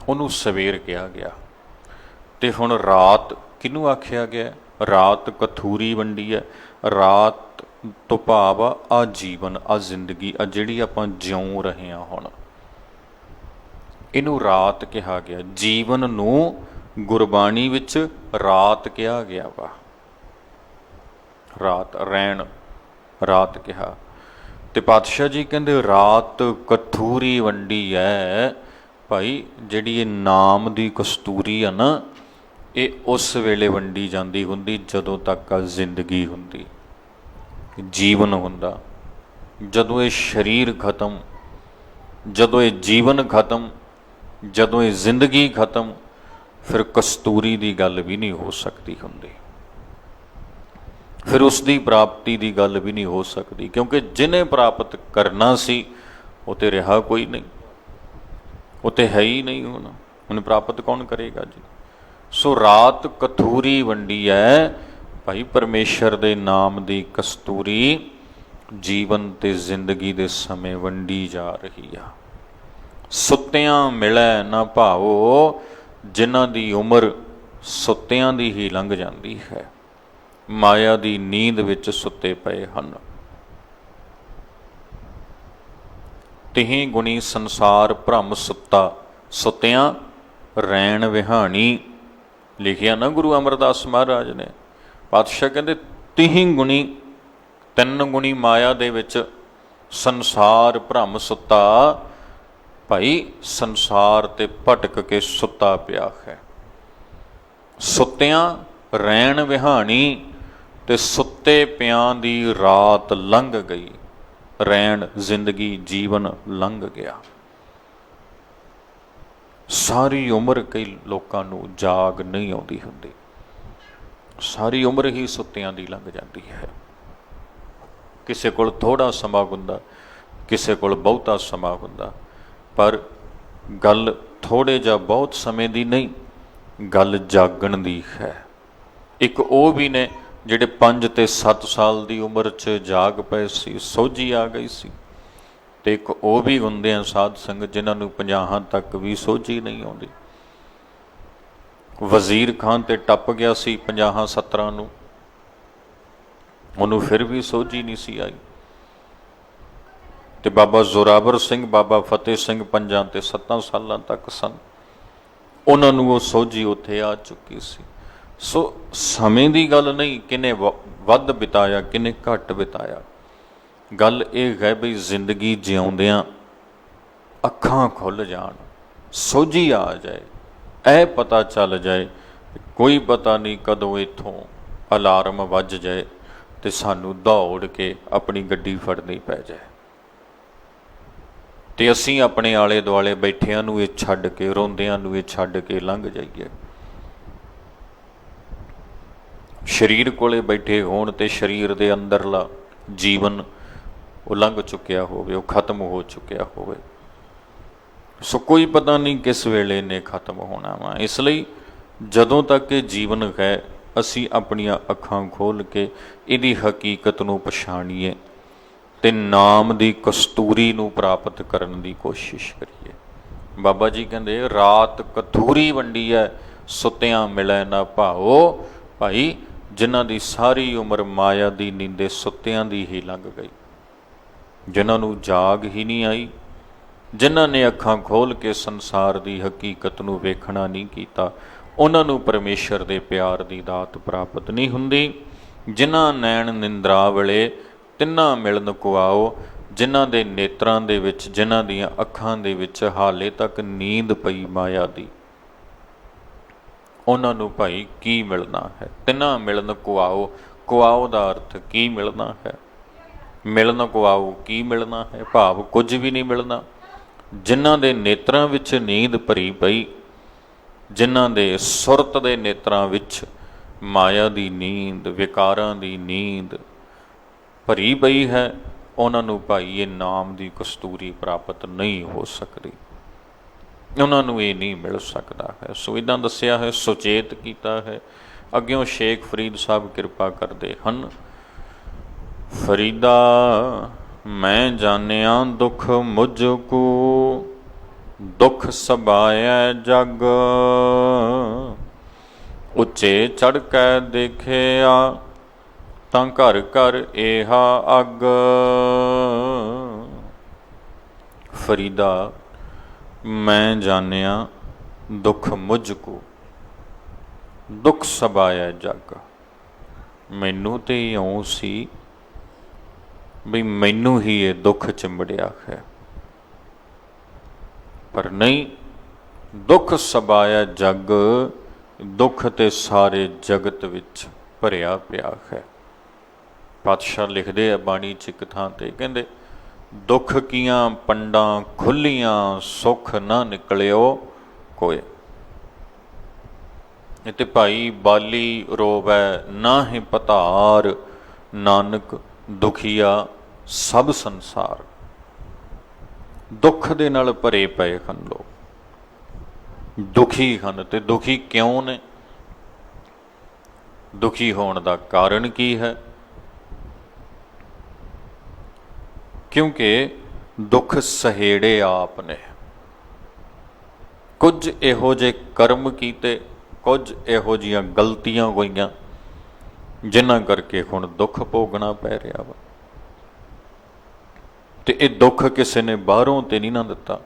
ਉਹਨੂੰ ਸਵੇਰ ਕਿਹਾ ਗਿਆ। ਤੇ ਹੁਣ ਰਾਤ ਕਿਹਨੂੰ ਆਖਿਆ ਗਿਆ? ਰਾਤ ਕਥੂਰੀ ਵੰਡੀ ਹੈ। ਰਾਤ ਤੋਂ ਭਾਵ ਆ ਜੀਵਨ, ਆ ਜ਼ਿੰਦਗੀ, ਆ ਜਿਹੜੀ ਆਪਾਂ ਜਿਉਂ ਰਹੇ ਹਾਂ ਹੁਣ, ਇਹਨੂੰ ਰਾਤ ਕਿਹਾ ਗਿਆ। ਜੀਵਨ ਨੂੰ ਗੁਰਬਾਣੀ ਵਿੱਚ ਰਾਤ ਕਿਹਾ ਗਿਆ ਵਾ। ਰਾਤ, ਰਹਿਣ, ਰਾਤ ਕਿਹਾ। ਤੇ ਪਾਤਸ਼ਾਹ ਜੀ ਕਹਿੰਦੇ ਰਾਤ ਕਥੂਰੀ ਵੰਡੀ ਹੈ। ਭਾਈ ਜਿਹੜੀ ਇਹ ਨਾਮ ਦੀ ਕਸਤੂਰੀ ਆ ਨਾ, ਇਹ ਉਸ ਵੇਲੇ ਵੰਡੀ ਜਾਂਦੀ ਹੁੰਦੀ ਜਦੋਂ ਤੱਕ ਜ਼ਿੰਦਗੀ ਹੁੰਦੀ, ਜੀਵਨ ਹੁੰਦਾ। ਜਦੋਂ ਇਹ ਸਰੀਰ ਖਤਮ, ਜਦੋਂ ਇਹ ਜੀਵਨ ਖਤਮ, ਜਦੋਂ ਇਹ ਜ਼ਿੰਦਗੀ ਖਤਮ, ਫਿਰ ਕਸਤੂਰੀ ਦੀ ਗੱਲ ਵੀ ਨਹੀਂ ਹੋ ਸਕਦੀ ਹੁੰਦੀ, ਫਿਰ ਉਸ ਦੀ ਪ੍ਰਾਪਤੀ ਦੀ ਗੱਲ ਵੀ ਨਹੀਂ ਹੋ ਸਕਦੀ। ਕਿਉਂਕਿ ਜਿਹਨੇ ਪ੍ਰਾਪਤ ਕਰਨਾ ਸੀ ਉਹ ਤੇ ਰਿਹਾ ਕੋਈ ਨਹੀਂ, ਉਹ ਤੇ ਹੈ ਹੀ ਨਹੀਂ। ਹੁਣ ਪ੍ਰਾਪਤ ਕੌਣ ਕਰੇਗਾ ਜੀ? ਸੋ ਰਾਤ ਕਥੂਰੀ ਵੰਡੀ ਹੈ ਭਾਈ, ਪਰਮੇਸ਼ਰ ਦੇ ਨਾਮ ਦੀ ਕਸਤੂਰੀ ਜੀਵਨ ਤੇ ਜ਼ਿੰਦਗੀ ਦੇ ਸਮੇਂ ਵੰਡੀ ਜਾ ਰਹੀ ਆ। ਸੁੱਤਿਆਂ ਮਿਲੈ ਨਾ ਭਾਓ, ਜਿਨ੍ਹਾਂ ਦੀ ਉਮਰ ਸੁੱਤਿਆਂ ਦੀ ਹੀ ਲੰਘ ਜਾਂਦੀ ਹੈ, ਮਾਇਆ ਦੀ ਨੀਂਦ ਵਿੱਚ ਸੁੱਤੇ ਪਏ ਹਨ। ਤਿਹੀਂ ਗੁਣੀ ਸੰਸਾਰ ਭ੍ਰਮ ਸੁੱਤਾ, ਸੁੱਤਿਆਂ ਰੈਣ ਵਿਹਾਣੀ। ਲਿਖਿਆ ਨਾ ਗੁਰੂ ਅਮਰਦਾਸ ਮਹਾਰਾਜ ਨੇ। ਪਾਤਸ਼ਾਹ ਕਹਿੰਦੇ ਤਿਹੀਂ ਗੁਣੀ, 3 ਗੁਣੀ ਮਾਇਆ ਦੇ ਵਿੱਚ ਸੰਸਾਰ ਭ੍ਰਮ ਸੁੱਤਾ। ਭਾਈ ਸੰਸਾਰ ਤੇ ਭਟਕ ਕੇ ਸੁੱਤਾ ਪਿਆ ਹੈ। ਸੁੱਤਿਆਂ ਰੈਣ ਵਿਹਾਣੀ, ਤੇ ਸੁੱਤੇ ਪਿਆਂ ਦੀ ਰਾਤ ਲੰਘ ਗਈ। ਰੈਣ ਜ਼ਿੰਦਗੀ, ਜੀਵਨ ਲੰਘ ਗਿਆ। ਸਾਰੀ ਉਮਰ ਕਈ ਲੋਕਾਂ ਨੂੰ ਜਾਗ ਨਹੀਂ ਆਉਂਦੀ ਹੁੰਦੀ, ਸਾਰੀ ਉਮਰ ਹੀ ਸੁੱਤਿਆਂ ਦੀ ਲੰਘ ਜਾਂਦੀ ਹੈ। ਕਿਸੇ ਕੋਲ ਥੋੜ੍ਹਾ ਸਮਾਂ ਹੁੰਦਾ, ਕਿਸੇ ਕੋਲ ਬਹੁਤਾ ਸਮਾਂ ਹੁੰਦਾ, ਪਰ ਗੱਲ ਥੋੜ੍ਹੇ ਜਾਂ ਬਹੁਤ ਸਮੇਂ ਦੀ ਨਹੀਂ, ਗੱਲ ਜਾਗਣ ਦੀ ਹੈ। ਇੱਕ ਉਹ ਵੀ ਨੇ ਜਿਹੜੇ 5 ਤੇ 7 ਸਾਲ ਦੀ ਉਮਰ 'ਚ ਜਾਗ ਪਏ ਸੀ, ਸੋਝੀ ਆ ਗਈ ਸੀ। ਤੇ ਇੱਕ ਉਹ ਵੀ ਹੁੰਦੇ ਆ ਸਾਧ ਸੰਗਤ ਜਿਨ੍ਹਾਂ ਨੂੰ 50 ਤੱਕ ਵੀ ਸੋਝੀ ਨਹੀਂ ਆਉਂਦੀ। ਵਜ਼ੀਰ ਖਾਨ ਤੇ ਟੱਪ ਗਿਆ ਸੀ 50-70 ਨੂੰ, ਉਹਨੂੰ ਫਿਰ ਵੀ ਸੋਝੀ ਨਹੀਂ ਸੀ ਆਈ। ਤੇ ਬਾਬਾ ਜ਼ੋਰਾਵਰ ਸਿੰਘ, ਬਾਬਾ ਫਤਿਹ ਸਿੰਘ 5 ਤੇ 7 ਸਾਲਾਂ ਤੱਕ ਸਨ, ਉਹਨਾਂ ਨੂੰ ਉਹ ਸੋਝੀ ਉੱਥੇ ਆ ਚੁੱਕੀ ਸੀ। ਸੋ ਸਮੇਂ ਦੀ ਗੱਲ ਨਹੀਂ ਕਿਹਨੇ ਵੱਧ ਬਿਤਾਇਆ ਕਿਹਨੇ ਘੱਟ ਬਿਤਾਇਆ, ਗੱਲ ਇਹ ਹੈ ਬਈ ਜ਼ਿੰਦਗੀ ਜਿਉਂਦਿਆਂ ਅੱਖਾਂ ਖੁੱਲ੍ਹ ਜਾਣ, ਸੋਝੀ ਆ ਜਾਏ, ਇਹ ਪਤਾ ਚੱਲ ਜਾਏ ਕੋਈ ਪਤਾ ਨਹੀਂ ਕਦੋਂ ਇੱਥੋਂ ਅਲਾਰਮ ਵੱਜ ਜਾਏ ਤੇ ਸਾਨੂੰ ਦੌੜ ਕੇ ਆਪਣੀ ਗੱਡੀ ਫੜਨੀ ਪੈ ਜਾਏ ਤੇ ਅਸੀਂ ਆਪਣੇ ਆਲੇ ਦੁਆਲੇ ਬੈਠਿਆਂ ਨੂੰ ਇਹ ਛੱਡ ਕੇ, ਰੋਂਦਿਆਂ ਨੂੰ ਇਹ ਛੱਡ ਕੇ ਲੰਘ ਜਾਈਏ। ਸਰੀਰ ਕੋਲੇ ਬੈਠੇ ਹੋਣ ਤੇ ਸਰੀਰ ਦੇ ਅੰਦਰਲਾ ਜੀਵਨ ਉਹ ਲੰਘ ਚੁੱਕਿਆ ਹੋਵੇ, ਉਹ ਖਤਮ ਹੋ ਚੁੱਕਿਆ ਹੋਵੇ। ਸੋ ਕੋਈ ਪਤਾ ਨਹੀਂ ਕਿਸ ਵੇਲੇ ਨੇ ਖਤਮ ਹੋਣਾ ਵਾ। ਇਸ ਲਈ ਜਦੋਂ ਤੱਕ ਇਹ ਜੀਵਨ ਹੈ, ਅਸੀਂ ਆਪਣੀਆਂ ਅੱਖਾਂ ਖੋਲ੍ਹ ਕੇ ਇਹਦੀ ਹਕੀਕਤ ਨੂੰ ਪਛਾਣੀਏ ਤੇ ਨਾਮ ਦੀ ਕਸਤੂਰੀ ਨੂੰ ਪ੍ਰਾਪਤ ਕਰਨ ਦੀ ਕੋਸ਼ਿਸ਼ ਕਰੀਏ। ਬਾਬਾ ਜੀ ਕਹਿੰਦੇ ਰਾਤ ਕਥੂਰੀ ਵੰਡੀ ਹੈ, ਸੁੱਤਿਆਂ ਮਿਲੈ ਨਾ ਭਾਓ। ਭਾਈ ਜਿਨ੍ਹਾਂ ਦੀ ਸਾਰੀ ਉਮਰ ਮਾਇਆ ਦੀ ਨੀਂਦੇ ਸੁੱਤਿਆਂ ਦੀ ਹੀ ਲੰਘ ਗਈ, ਜਿਨ੍ਹਾਂ ਨੂੰ ਜਾਗ ਹੀ ਨਹੀਂ ਆਈ, ਜਿਨ੍ਹਾਂ ਨੇ ਅੱਖਾਂ ਖੋਲ੍ਹ ਕੇ ਸੰਸਾਰ ਦੀ ਹਕੀਕਤ ਨੂੰ ਵੇਖਣਾ ਨਹੀਂ ਕੀਤਾ, ਉਹਨਾਂ ਨੂੰ ਪਰਮੇਸ਼ਰ ਦੇ ਪਿਆਰ ਦੀ ਦਾਤ ਪ੍ਰਾਪਤ ਨਹੀਂ ਹੁੰਦੀ। ਜਿਨ੍ਹਾਂ ਨੈਣ ਨਿੰਦਰਾ ਵੇਲੇ ਤਿੰਨਾਂ ਮਿਲਨ ਕੁਆਓ, ਜਿਨ੍ਹਾਂ ਦੇ ਨੇਤਰਾਂ ਦੇ ਵਿੱਚ, ਜਿਨ੍ਹਾਂ ਦੀਆਂ ਅੱਖਾਂ ਦੇ ਵਿੱਚ ਹਾਲੇ ਤੱਕ ਨੀਂਦ ਪਈ ਮਾਇਆ ਦੀ, ਉਹਨਾਂ ਨੂੰ ਭਾਈ ਕੀ ਮਿਲਣਾ ਹੈ? ਤਿੰਨਾਂ ਮਿਲਨ ਕੁਆਓ, ਕੁਆਓ ਦਾ ਅਰਥ ਕੀ ਮਿਲਣਾ ਹੈ? ਮਿਲਨ ਕੁਆਓ ਕੀ ਮਿਲਣਾ ਹੈ? ਭਾਵ ਕੁਝ ਵੀ ਨਹੀਂ ਮਿਲਣਾ। ਜਿਨ੍ਹਾਂ ਦੇ ਨੇਤਰਾਂ ਵਿੱਚ ਨੀਂਦ ਭਰੀ ਪਈ, ਜਿਨ੍ਹਾਂ ਦੇ ਸੁਰਤ ਦੇ ਨੇਤਰਾਂ ਵਿੱਚ ਮਾਇਆ ਦੀ ਨੀਂਦ, ਵਿਕਾਰਾਂ ਦੀ ਨੀਂਦ ਭਰੀ ਪਈ ਹੈ, ਉਹਨਾਂ ਨੂੰ ਭਾਈ ਇਹ ਨਾਮ ਦੀ ਕਸਤੂਰੀ ਪ੍ਰਾਪਤ ਨਹੀਂ ਹੋ ਸਕਦੀ, ਉਹਨਾਂ ਨੂੰ ਇਹ ਨਹੀਂ ਮਿਲ ਸਕਦਾ ਹੈ। ਸੋ ਇੱਦਾਂ ਦੱਸਿਆ ਹੈ, ਸੁਚੇਤ ਕੀਤਾ ਹੈ। ਅੱਗਿਓਂ ਸ਼ੇਖ ਫਰੀਦ ਸਾਹਿਬ ਕਿਰਪਾ ਕਰਦੇ ਹਨ। ਫਰੀਦਾ ਮੈਂ ਜਾਣਿਆ ਦੁੱਖ ਮੁਝ ਕੋ, ਦੁੱਖ ਸਬਾਇਐ ਜਗ, ਉੱਚੇ ਚੜ੍ਹ ਕੇ ਦੇਖਿਆ ਤਾਂ ਘਰ ਘਰ ਏਹਾ ਅੱਗ। ਫਰੀਦਾ ਮੈਂ ਜਾਣਿਆ ਦੁੱਖ ਮੁਝ ਕੋ, ਦੁੱਖ ਸਬਾਇਆ ਜਗ। ਮੈਨੂੰ ਤੇ ਇਉਂ ਸੀ ਬਈ ਮੈਨੂੰ ਹੀ ਇਹ ਦੁੱਖ ਚਿੰਬੜਿਆ ਹੈ, ਪਰ ਨਹੀਂ, ਦੁੱਖ ਸਬਾਇਆ ਜਗ, ਦੁੱਖ ਤੇ ਸਾਰੇ ਜਗਤ ਵਿੱਚ ਭਰਿਆ ਪਿਆ ਹੈ। ਪਾਤਸ਼ਾਹ ਲਿਖਦੇ ਆ ਬਾਣੀ 'ਚ ਇੱਕ ਥਾਂ ਤੇ, ਕਹਿੰਦੇ ਦੁੱਖ ਕੀਆਂ ਪੰਡਾਂ ਖੁੱਲੀਆਂ, ਸੁੱਖ ਨਾ ਨਿਕਲਿਓ ਕੋਏ। ਤੇ ਭਾਈ ਬਾਲੀ ਰੋਵੈ ਨਾਹੀਂ ਪਤਾਰ, ਨਾਨਕ ਦੁਖੀਆ ਸਭ ਸੰਸਾਰ। ਦੁੱਖ ਦੇ ਨਾਲ ਭਰੇ ਪਏ ਹਨ ਲੋਕ, ਦੁਖੀ ਹਨ। ਤੇ ਦੁਖੀ ਕਿਉਂ ਨੇ? ਦੁਖੀ ਹੋਣ ਦਾ ਕਾਰਨ ਕੀ ਹੈ? ਕਿਉਂਕਿ ਦੁੱਖ ਸਹੇੜੇ ਆਪ ਨੇ। ਕੁਝ ਇਹੋ ਜਿਹੇ ਕਰਮ ਕੀਤੇ, ਕੁਝ ਇਹੋ ਜਿਹੀਆਂ ਗਲਤੀਆਂ ਹੋਈਆਂ ਜਿਨ੍ਹਾਂ ਕਰਕੇ ਹੁਣ ਦੁੱਖ ਭੋਗਣਾ ਪੈ ਰਿਹਾ ਵਾ। ਤੇ ਇਹ ਦੁੱਖ ਕਿਸੇ ਨੇ ਬਾਹਰੋਂ ਤੇ ਨਹੀਂ ਨਾ ਦਿੱਤਾ,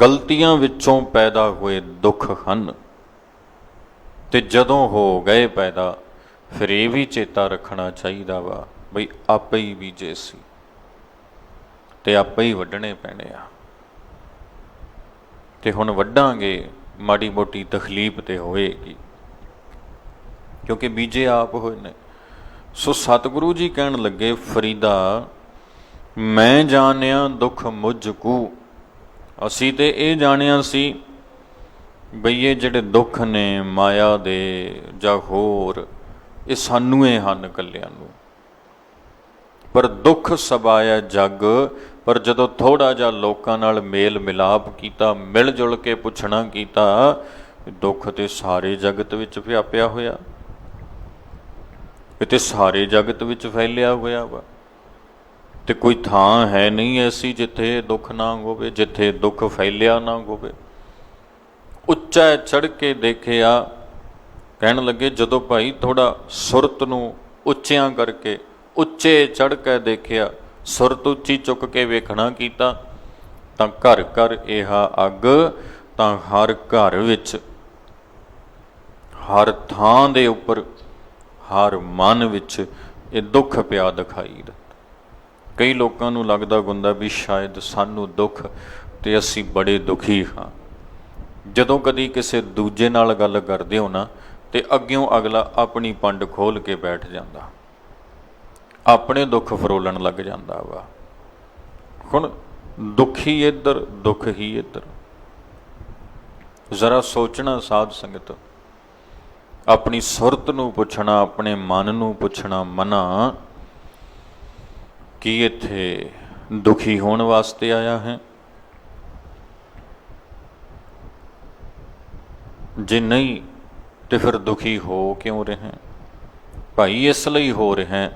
ਗਲਤੀਆਂ ਵਿੱਚੋਂ ਪੈਦਾ ਹੋਏ ਦੁੱਖ ਹਨ। ਤੇ ਜਦੋਂ ਹੋ ਗਏ ਪੈਦਾ, ਫਿਰ ਇਹ ਵੀ ਚੇਤਾ ਰੱਖਣਾ ਚਾਹੀਦਾ ਵਾ ਬਈ ਆਪੇ ਹੀ ਬੀਜੇ ਸੀ ਤੇ ਆਪੇ ਹੀ ਵੱਢਣੇ ਪੈਣੇ ਆ। ਤੇ ਹੁਣ ਵੱਢਾਂਗੇ, ਮਾੜੀ ਮੋਟੀ ਤਕਲੀਫ ਤੇ ਹੋਏਗੀ, ਕਿਉਂਕਿ ਬੀਜੇ ਆਪ ਹੋਏ ਨੇ। ਸੋ ਸਤਿਗੁਰੂ ਜੀ ਕਹਿਣ ਲੱਗੇ, ਫਰੀਦਾ ਮੈਂ ਜਾਣਿਆ ਦੁੱਖ ਮੁਝ ਕੂ। ਅਸੀਂ ਤੇ ਇਹ ਜਾਣਿਆ ਸੀ ਬਈ ਇਹ ਜਿਹੜੇ ਦੁੱਖ ਨੇ ਮਾਇਆ ਦੇ ਜਾਂ ਹੋਰ, ਇਹ ਸਾਨੂੰ ਇਹ ਹਨ ਇਕੱਲਿਆਂ ਨੂੰ। ਪਰ ਦੁੱਖ ਸਬਾਇਆ ਜਗ, ਪਰ ਜਦੋਂ ਥੋੜ੍ਹਾ ਜਿਹਾ ਲੋਕਾਂ ਨਾਲ ਮੇਲ ਮਿਲਾਪ ਕੀਤਾ, ਮਿਲ ਜੁਲ ਕੇ ਪੁੱਛਣਾ ਕੀਤਾ, ਦੁੱਖ ਤੇ ਸਾਰੇ ਜਗਤ ਵਿੱਚ ਵਿਆਪਿਆ ਹੋਇਆ, ਇਹ ਤੇ ਸਾਰੇ ਜਗਤ ਵਿੱਚ ਫੈਲਿਆ ਹੋਇਆ ਵਾ। ਤੇ ਕੋਈ ਥਾਂ ਹੈ ਨਹੀਂ ਐਸੀ ਜਿੱਥੇ ਦੁੱਖ ਨਾ ਹੋਵੇ, ਜਿੱਥੇ ਦੁੱਖ ਫੈਲਿਆ ਨਾ ਹੋਵੇ। ਉੱਚਾ ਚੜ੍ਹ ਕੇ ਦੇਖਿਆ, ਕਹਿਣ ਲੱਗੇ ਜਦੋਂ ਭਾਈ ਥੋੜ੍ਹਾ ਸੁਰਤ ਨੂੰ ਉੱਚਿਆਂ ਕਰਕੇ, ਉੱਚੇ ਚੜ੍ਹ ਕੇ ਦੇਖਿਆ, ਸੁਰਤ ਉੱਚੀ ਚੁੱਕ ਕੇ ਵੇਖਣਾ ਕੀਤਾ, ਤਾਂ ਘਰ ਘਰ ਇਹ ਅੱਗ, ਤਾਂ ਹਰ ਘਰ ਵਿੱਚ, ਹਰ ਥਾਂ ਦੇ ਉੱਪਰ, ਹਰ ਮਨ ਵਿੱਚ ਇਹ ਦੁੱਖ ਪਿਆ ਦਿਖਾਈ ਦਿੱਤਾ। ਕਈ ਲੋਕਾਂ ਨੂੰ ਲੱਗਦਾ ਹੁੰਦਾ ਵੀ ਸ਼ਾਇਦ ਸਾਨੂੰ ਦੁੱਖ ਤੇ ਅਸੀਂ ਬੜੇ ਦੁਖੀ ਹਾਂ। ਜਦੋਂ ਕਦੀ ਕਿਸੇ ਦੂਜੇ ਨਾਲ ਗੱਲ ਕਰਦੇ ਹੋ ਨਾ, ਤੇ ਅੱਗਿਓਂ ਅਗਲਾ ਆਪਣੀ ਪੰਡ ਖੋਲ ਕੇ ਬੈਠ ਜਾਂਦਾ, ਆਪਣੇ ਦੁੱਖ ਫਰੋਲਣ ਲੱਗ ਜਾਂਦਾ ਵਾ। ਹੁਣ ਦੁਖੀ ਇੱਧਰ, ਦੁੱਖ ਹੀ ਇੱਧਰ। ਜ਼ਰਾ ਸੋਚਣਾ ਸਾਧ ਸੰਗਤ, ਆਪਣੀ ਸੁਰਤ ਨੂੰ ਪੁੱਛਣਾ, ਆਪਣੇ ਮਨ ਨੂੰ ਪੁੱਛਣਾ, ਮਨਾ ਕੀ ਇੱਥੇ ਦੁਖੀ ਹੋਣ ਵਾਸਤੇ ਆਇਆ ਹੈ? ਜੇ ਨਹੀਂ ਤੇ ਫਿਰ ਦੁਖੀ ਹੋ ਕਿਉਂ ਰਿਹਾ? ਭਾਈ ਇਸ ਲਈ ਹੋ ਰਿਹਾ,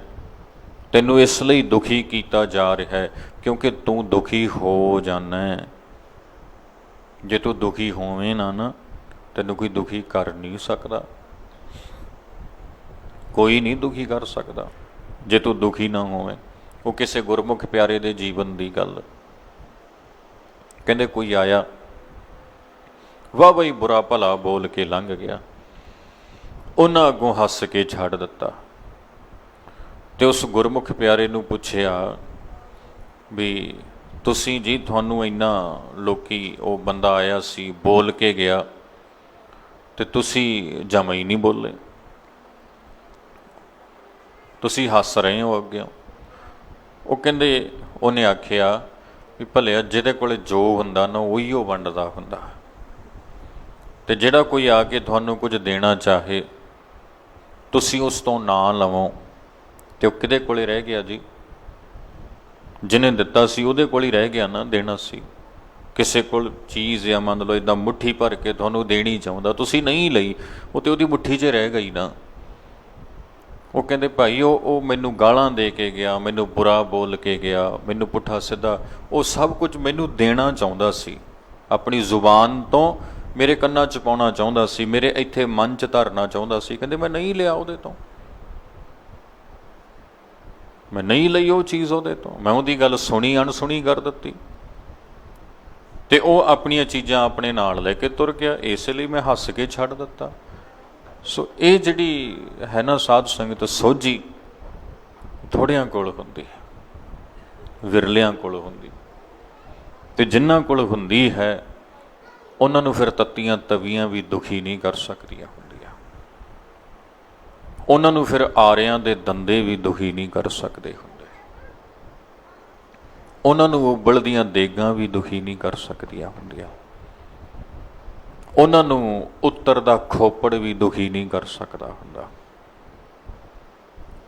ਤੈਨੂੰ ਇਸ ਲਈ ਦੁਖੀ ਕੀਤਾ ਜਾ ਰਿਹਾ ਹੈ ਕਿਉਂਕਿ ਤੂੰ ਦੁਖੀ ਹੋ ਜਾਣਾ ਹੈ। ਜੇ ਤੂੰ ਦੁਖੀ ਹੋਵੇਂ ਨਾ, ਤੈਨੂੰ ਕੋਈ ਦੁਖੀ ਕਰ ਨਹੀਂ ਸਕਦਾ, ਕੋਈ ਨਹੀਂ ਦੁਖੀ ਕਰ ਸਕਦਾ ਜੇ ਤੂੰ ਦੁਖੀ ਨਾ ਹੋਵੇਂ। ਉਹ ਕਿਸੇ ਗੁਰਮੁਖ ਪਿਆਰੇ ਦੇ ਜੀਵਨ ਦੀ ਗੱਲ, ਕਹਿੰਦੇ ਕੋਈ ਆਇਆ, ਵਾਹ ਬਈ ਬੁਰਾ ਭਲਾ ਬੋਲ ਕੇ ਲੰਘ ਗਿਆ, ਉਹਨਾਂ ਅੱਗੋਂ ਹੱਸ ਕੇ ਛੱਡ ਦਿੱਤਾ। ਤੇ ਉਸ ਗੁਰਮੁਖ ਪਿਆਰੇ ਨੂੰ ਪੁੱਛਿਆ ਵੀ ਤੁਸੀਂ ਜੀ, ਤੁਹਾਨੂੰ ਇੰਨਾ ਲੋਕੀ, ਉਹ ਬੰਦਾ ਆਇਆ ਸੀ ਬੋਲ ਕੇ ਗਿਆ ਤੇ ਤੁਸੀਂ ਜਮਾਂ ਹੀ ਨਹੀਂ ਬੋਲੇ, ਤੁਸੀਂ ਹੱਸ ਰਹੇ ਹੋ ਅੱਗੇ। ਉਹ ਕਹਿੰਦੇ, ਉਹਨੇ ਆਖਿਆ ਵੀ ਭਲਿਆ ਜਿਹਦੇ ਕੋਲ ਜੋ ਹੁੰਦਾ ਨਾ ਉਹੀ ਉਹ ਵੰਡਦਾ ਹੁੰਦਾ, ਤੇ ਜਿਹੜਾ ਕੋਈ ਆ ਕੇ ਤੁਹਾਨੂੰ ਕੁਝ ਦੇਣਾ ਚਾਹੇ ਤੁਸੀਂ ਉਸ ਤੋਂ ਨਾ ਲਵੋ ਤੇ ਉਹ ਕਿਹਦੇ ਕੋਲੇ ਰਹਿ ਗਿਆ ਜੀ? ਜਿਹਨੇ ਦਿੱਤਾ ਸੀ ਉਹਦੇ ਕੋਲ ਹੀ ਰਹਿ ਗਿਆ ਨਾ, ਦੇਣਾ ਸੀ। ਕਿਸੇ ਕੋਲ ਚੀਜ਼ ਆ, ਮੰਨ ਲਓ ਇੱਦਾਂ ਮੁੱਠੀ ਭਰ ਕੇ ਤੁਹਾਨੂੰ ਦੇਣੀ ਚਾਹੁੰਦਾ, ਤੁਸੀਂ ਨਹੀਂ ਲਈ, ਉਹ ਤੇ ਉਹਦੀ ਮੁੱਠੀ 'ਚ ਰਹਿ ਗਈ ਨਾ। ਉਹ ਕਹਿੰਦੇ ਭਾਈ ਉਹ ਮੈਨੂੰ ਗਾਲਾਂ ਦੇ ਕੇ ਗਿਆ, ਮੈਨੂੰ ਬੁਰਾ ਬੋਲ ਕੇ ਗਿਆ, ਮੈਨੂੰ ਪੁੱਠਾ ਸਿੱਧਾ, ਉਹ ਸਭ ਕੁਝ ਮੈਨੂੰ ਦੇਣਾ ਚਾਹੁੰਦਾ ਸੀ, ਆਪਣੀ ਜ਼ੁਬਾਨ ਤੋਂ ਮੇਰੇ ਕੰਨਾਂ 'ਚ ਪਾਉਣਾ ਚਾਹੁੰਦਾ ਸੀ, ਮੇਰੇ ਇੱਥੇ ਮਨ 'ਚ ਧਰਨਾ ਚਾਹੁੰਦਾ ਸੀ। ਕਹਿੰਦੇ ਮੈਂ ਨਹੀਂ ਲਿਆ ਉਹਦੇ ਤੋਂ, ਮੈਂ ਨਹੀਂ ਲਈ ਉਹ ਚੀਜ਼ ਉਹਦੇ ਤੋਂ, ਮੈਂ ਉਹਦੀ ਗੱਲ ਸੁਣੀ ਅਣਸੁਣੀ ਕਰ ਦਿੱਤੀ, ਤੇ ਉਹ ਆਪਣੀਆਂ ਚੀਜ਼ਾਂ ਆਪਣੇ ਨਾਲ ਲੈ ਕੇ ਤੁਰ ਗਿਆ, ਇਸ ਲਈ ਮੈਂ ਹੱਸ ਕੇ ਛੱਡ ਦਿੱਤਾ। ਸੋ ਇਹ ਜਿਹੜੀ ਹੈ ਨਾ ਸਾਧ ਸੰਗਤ, ਸੋਝੀ ਥੋੜ੍ਹਿਆਂ ਕੋਲ ਹੁੰਦੀ, ਵਿਰਲਿਆਂ ਕੋਲ ਹੁੰਦੀ, ਤੇ ਜਿਨ੍ਹਾਂ ਕੋਲ ਹੁੰਦੀ ਹੈ ਉਹਨਾਂ ਨੂੰ ਫਿਰ ਤੱਤੀਆਂ ਤਵੀਆਂ ਵੀ ਦੁਖੀ ਨਹੀਂ ਕਰ ਸਕਦੀਆਂ ਹੁੰਦੀਆਂ, ਉਹਨਾਂ ਨੂੰ ਫਿਰ ਆਰਿਆਂ ਦੇ ਦੰਦੇ ਵੀ ਦੁਖੀ ਨਹੀਂ ਕਰ ਸਕਦੇ ਹੁੰਦੇ, ਉਹਨਾਂ ਨੂੰ ਉਬਲਦੀਆਂ ਦੇਗਾਂ ਵੀ ਦੁਖੀ ਨਹੀਂ ਕਰ ਸਕਦੀਆਂ ਹੁੰਦੀਆਂ, ਉਹਨਾਂ ਨੂੰ ਉੱਤਰ ਦਾ ਖੋਪੜ ਵੀ ਦੁਖੀ ਨਹੀਂ ਕਰ ਸਕਦਾ ਹੁੰਦਾ,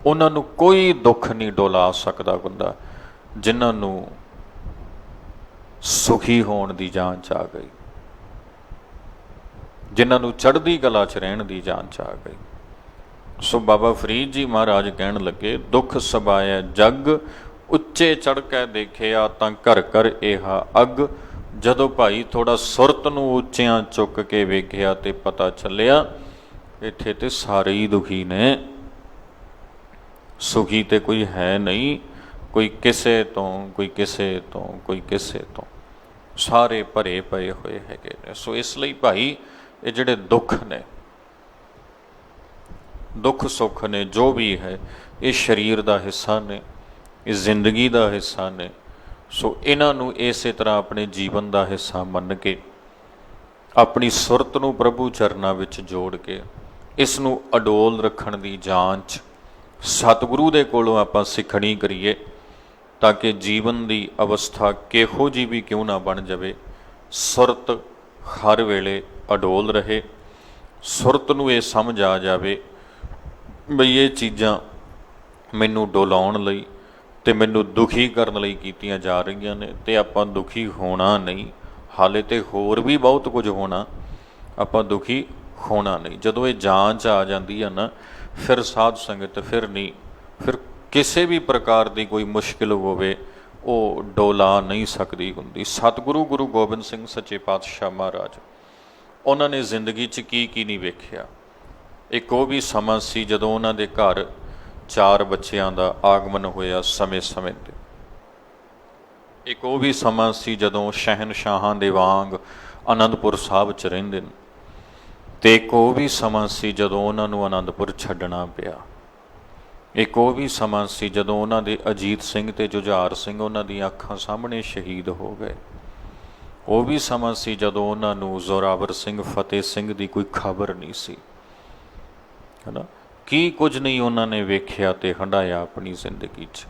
ਉਹਨਾਂ ਨੂੰ ਕੋਈ ਦੁੱਖ ਨਹੀਂ ਡੋਲਾ ਸਕਦਾ ਹੁੰਦਾ ਜਿਨ੍ਹਾਂ ਨੂੰ ਸੁਖੀ ਹੋਣ ਦੀ ਜਾਂਚ ਆ ਗਈ, ਜਿਨ੍ਹਾਂ ਨੂੰ ਚੜ੍ਹਦੀ ਕਲਾ 'ਚ ਰਹਿਣ ਦੀ ਜਾਂਚ ਆ ਗਈ। ਸੋ ਬਾਬਾ ਫਰੀਦ ਜੀ ਮਹਾਰਾਜ ਕਹਿਣ ਲੱਗੇ, ਦੁੱਖ ਸਬਾਇਆ ਜੱਗ, ਉੱਚੇ ਚੜ੍ਹ ਕੇ ਦੇਖਿਆ ਤਾਂ ਘਰ ਘਰ ਇਹ ਅੱਗ। ਜਦੋਂ ਭਾਈ ਥੋੜਾ ਸੁਰਤ ਨੂੰ ਉੱਚਿਆਂ ਚੁੱਕ ਕੇ ਵੇਖਿਆ ਤੇ ਪਤਾ ਚੱਲਿਆ ਇੱਥੇ ਤੇ ਸਾਰੇ ਹੀ ਦੁਖੀ ਨੇ, ਸੁਖੀ ਤੇ ਕੋਈ ਹੈ ਨਹੀਂ, ਕੋਈ ਕਿਸੇ ਤੋਂ, ਕੋਈ ਕਿਸੇ ਤੋਂ, ਕੋਈ ਕਿਸੇ ਤੋਂ, ਸਾਰੇ ਭਰੇ ਪਏ ਹੋਏ ਹੈਗੇ ਨੇ। ਸੋ ਇਸ ਲਈ ਭਾਈ ਇਹ ਜਿਹੜੇ ਦੁੱਖ ਨੇ, ਦੁੱਖ ਸੁੱਖ ਨੇ, ਜੋ ਵੀ ਹੈ, ਇਹ ਸਰੀਰ ਦਾ ਹਿੱਸਾ ਨੇ, ਇਹ ਜ਼ਿੰਦਗੀ ਦਾ ਹਿੱਸਾ ਨੇ। ਸੋ ਇਹਨਾਂ ਨੂੰ ਇਸੇ ਤਰ੍ਹਾਂ ਆਪਣੇ ਜੀਵਨ ਦਾ ਹਿੱਸਾ ਮੰਨ ਕੇ, ਆਪਣੀ ਸੁਰਤ ਨੂੰ ਪ੍ਰਭੂ ਚਰਨਾਂ ਵਿੱਚ ਜੋੜ ਕੇ, ਇਸ ਨੂੰ ਅਡੋਲ ਰੱਖਣ ਦੀ ਜਾਂਚ ਸਤਿਗੁਰੂ ਦੇ ਕੋਲੋਂ ਆਪਾਂ ਸਿੱਖਣੀ ਕਰੀਏ, ਤਾਂ ਕਿ ਜੀਵਨ ਦੀ ਅਵਸਥਾ ਕਿਹੋ ਜਿਹੀ ਵੀ ਕਿਉਂ ਨਾ ਬਣ ਜਾਵੇ, ਸੁਰਤ ਹਰ ਵੇਲੇ ਅਡੋਲ ਰਹੇ, ਸੁਰਤ ਨੂੰ ਇਹ ਸਮਝ ਆ ਜਾਵੇ ਬਈ ਇਹ ਚੀਜ਼ਾਂ ਮੈਨੂੰ ਡੋਲਾਉਣ ਲਈ ਤੇ ਮੈਨੂੰ ਦੁਖੀ ਕਰਨ ਲਈ ਕੀਤੀਆਂ ਜਾ ਰਹੀਆਂ ਨੇ, ਤੇ ਆਪਾਂ ਦੁਖੀ ਹੋਣਾ ਨਹੀਂ, ਹਾਲੇ ਤੇ ਹੋਰ ਵੀ ਬਹੁਤ ਕੁਝ ਹੋਣਾ, ਆਪਾਂ ਦੁਖੀ ਹੋਣਾ ਨਹੀਂ। ਜਦੋਂ ਇਹ ਜਾਂਚ ਆ ਜਾਂਦੀ ਹੈ ਨਾ, ਫਿਰ ਸਾਧ ਸੰਗਤ ਫਿਰ ਨਹੀਂ, ਫਿਰ ਕਿਸੇ ਵੀ ਪ੍ਰਕਾਰ ਦੀ ਕੋਈ ਮੁਸ਼ਕਿਲ ਹੋਵੇ ਉਹ ਡੋਲਾ ਨਹੀਂ ਸਕਦੀ ਹੁੰਦੀ। ਸਤਿਗੁਰੂ ਗੁਰੂ ਗੋਬਿੰਦ ਸਿੰਘ ਸੱਚੇ ਪਾਤਸ਼ਾਹ ਮਹਾਰਾਜ, ਉਹਨਾਂ ਨੇ ਜ਼ਿੰਦਗੀ 'ਚ ਕੀ ਕੀ ਨਹੀਂ ਵੇਖਿਆ। ਇੱਕ ਉਹ ਵੀ ਸਮਾਂ ਸੀ ਜਦੋਂ ਉਹਨਾਂ ਦੇ ਘਰ 4 ਬੱਚਿਆਂ ਦਾ ਆਗਮਨ ਹੋਇਆ ਸਮੇਂ-ਸਮੇਂ ਤੇ। ਇੱਕ ਉਹ ਵੀ ਸਮਾਂ ਸੀ ਜਦੋਂ ਸ਼ਹਿਨਸ਼ਾਹਾਂ ਦੇ ਵਾਂਗ ਆਨੰਦਪੁਰ ਸਾਹਿਬ 'ਚ ਰਹਿੰਦੇ ਨੇ, ਤੇ ਇੱਕ ਉਹ ਵੀ ਸਮਾਂ ਸੀ ਜਦੋਂ ਉਹਨਾਂ ਨੂੰ ਆਨੰਦਪੁਰ ਛੱਡਣਾ ਪਿਆ। ਇੱਕ ਉਹ ਵੀ ਸਮਾਂ ਸੀ ਜਦੋਂ ਉਹਨਾਂ ਦੇ ਅਜੀਤ ਸਿੰਘ ਤੇ ਜੁਝਾਰ ਸਿੰਘ ਉਹਨਾਂ ਦੀਆਂ ਅੱਖਾਂ ਸਾਹਮਣੇ ਸ਼ਹੀਦ ਹੋ ਗਏ। ਉਹ ਵੀ ਸਮਾਂ ਸੀ ਜਦੋਂ ਉਹਨਾਂ ਨੂੰ ਜ਼ੋਰਾਵਰ ਸਿੰਘ, ਫਤਿਹ ਸਿੰਘ ਦੀ ਕੋਈ ਖਬਰ ਨਹੀਂ ਸੀ, ਹੈ ਨਾ। ਕੀ ਕੁਝ ਨਹੀਂ ਉਹਨਾਂ ਨੇ ਵੇਖਿਆ ਤੇ ਹੰਢਾਇਆ ਆਪਣੀ ਜ਼ਿੰਦਗੀ 'ਚ।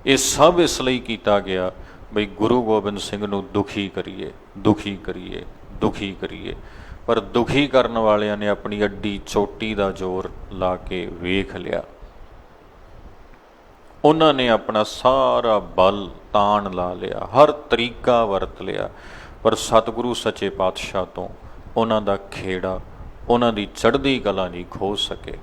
ਇਹ ਸਭ ਇਸ ਲਈ ਕੀਤਾ ਗਿਆ ਬਈ ਗੁਰੂ ਗੋਬਿੰਦ ਸਿੰਘ ਨੂੰ ਦੁਖੀ ਕਰੀਏ, ਦੁਖੀ ਕਰੀਏ, ਦੁਖੀ ਕਰੀਏ। ਪਰ ਦੁਖੀ ਕਰਨ ਵਾਲਿਆਂ ਨੇ ਆਪਣੀ ਅੱਡੀ ਚੋਟੀ ਦਾ ਜ਼ੋਰ ਲਾ ਕੇ ਵੇਖ ਲਿਆ। ਉਹਨਾਂ ਨੇ ਆਪਣਾ ਸਾਰਾ ਬਲ ਤਾਣ ਲਾ ਲਿਆ, ਹਰ ਤਰੀਕਾ ਵਰਤ ਲਿਆ, ਪਰ ਸਤਿਗੁਰੂ ਸੱਚੇ ਪਾਤਸ਼ਾਹ ਤੋਂ ਉਹਨਾਂ ਦਾ ਖੇੜਾ, ਉਹਨਾਂ ਦੀ ਚੜ੍ਹਦੀ ਕਲਾ ਨਹੀਂ ਖੋ ਸਕੇ,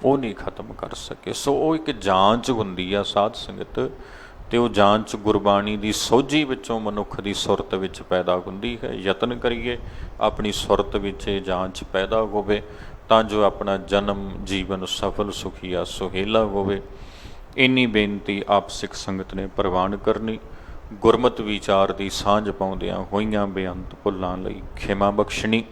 ਉਹ ਨਹੀਂ ਖਤਮ ਕਰ ਸਕੇ। ਸੋ ਉਹ ਇੱਕ ਜਾਂਚ ਹੁੰਦੀ ਆ ਸਾਧ ਸੰਗਤ, ਅਤੇ ਉਹ ਜਾਂਚ ਗੁਰਬਾਣੀ ਦੀ ਸੋਝੀ ਵਿੱਚੋਂ ਮਨੁੱਖ ਦੀ ਸੁਰਤ ਵਿੱਚ ਪੈਦਾ ਹੁੰਦੀ ਹੈ। ਯਤਨ ਕਰੀਏ ਆਪਣੀ ਸੁਰਤ ਵਿੱਚ ਇਹ ਜਾਂਚ ਪੈਦਾ ਹੋਵੇ, ਤਾਂ ਜੋ ਆਪਣਾ ਜਨਮ ਜੀਵਨ ਸਫਲ ਸੁਖੀਆ ਸੁਹੇਲਾ ਹੋਵੇ। ਇੰਨੀ ਬੇਨਤੀ ਆਪ ਸਿੱਖ ਸੰਗਤ ਨੇ ਪ੍ਰਵਾਨ ਕਰਨੀ। ਗੁਰਮਤਿ ਵਿਚਾਰ ਦੀ ਸਾਂਝ ਪਾਉਂਦਿਆਂ ਹੋਈਆਂ ਬੇਅੰਤ ਭੁੱਲਾਂ ਲਈ ਖਿਮਾ ਬਖਸ਼ਣੀ।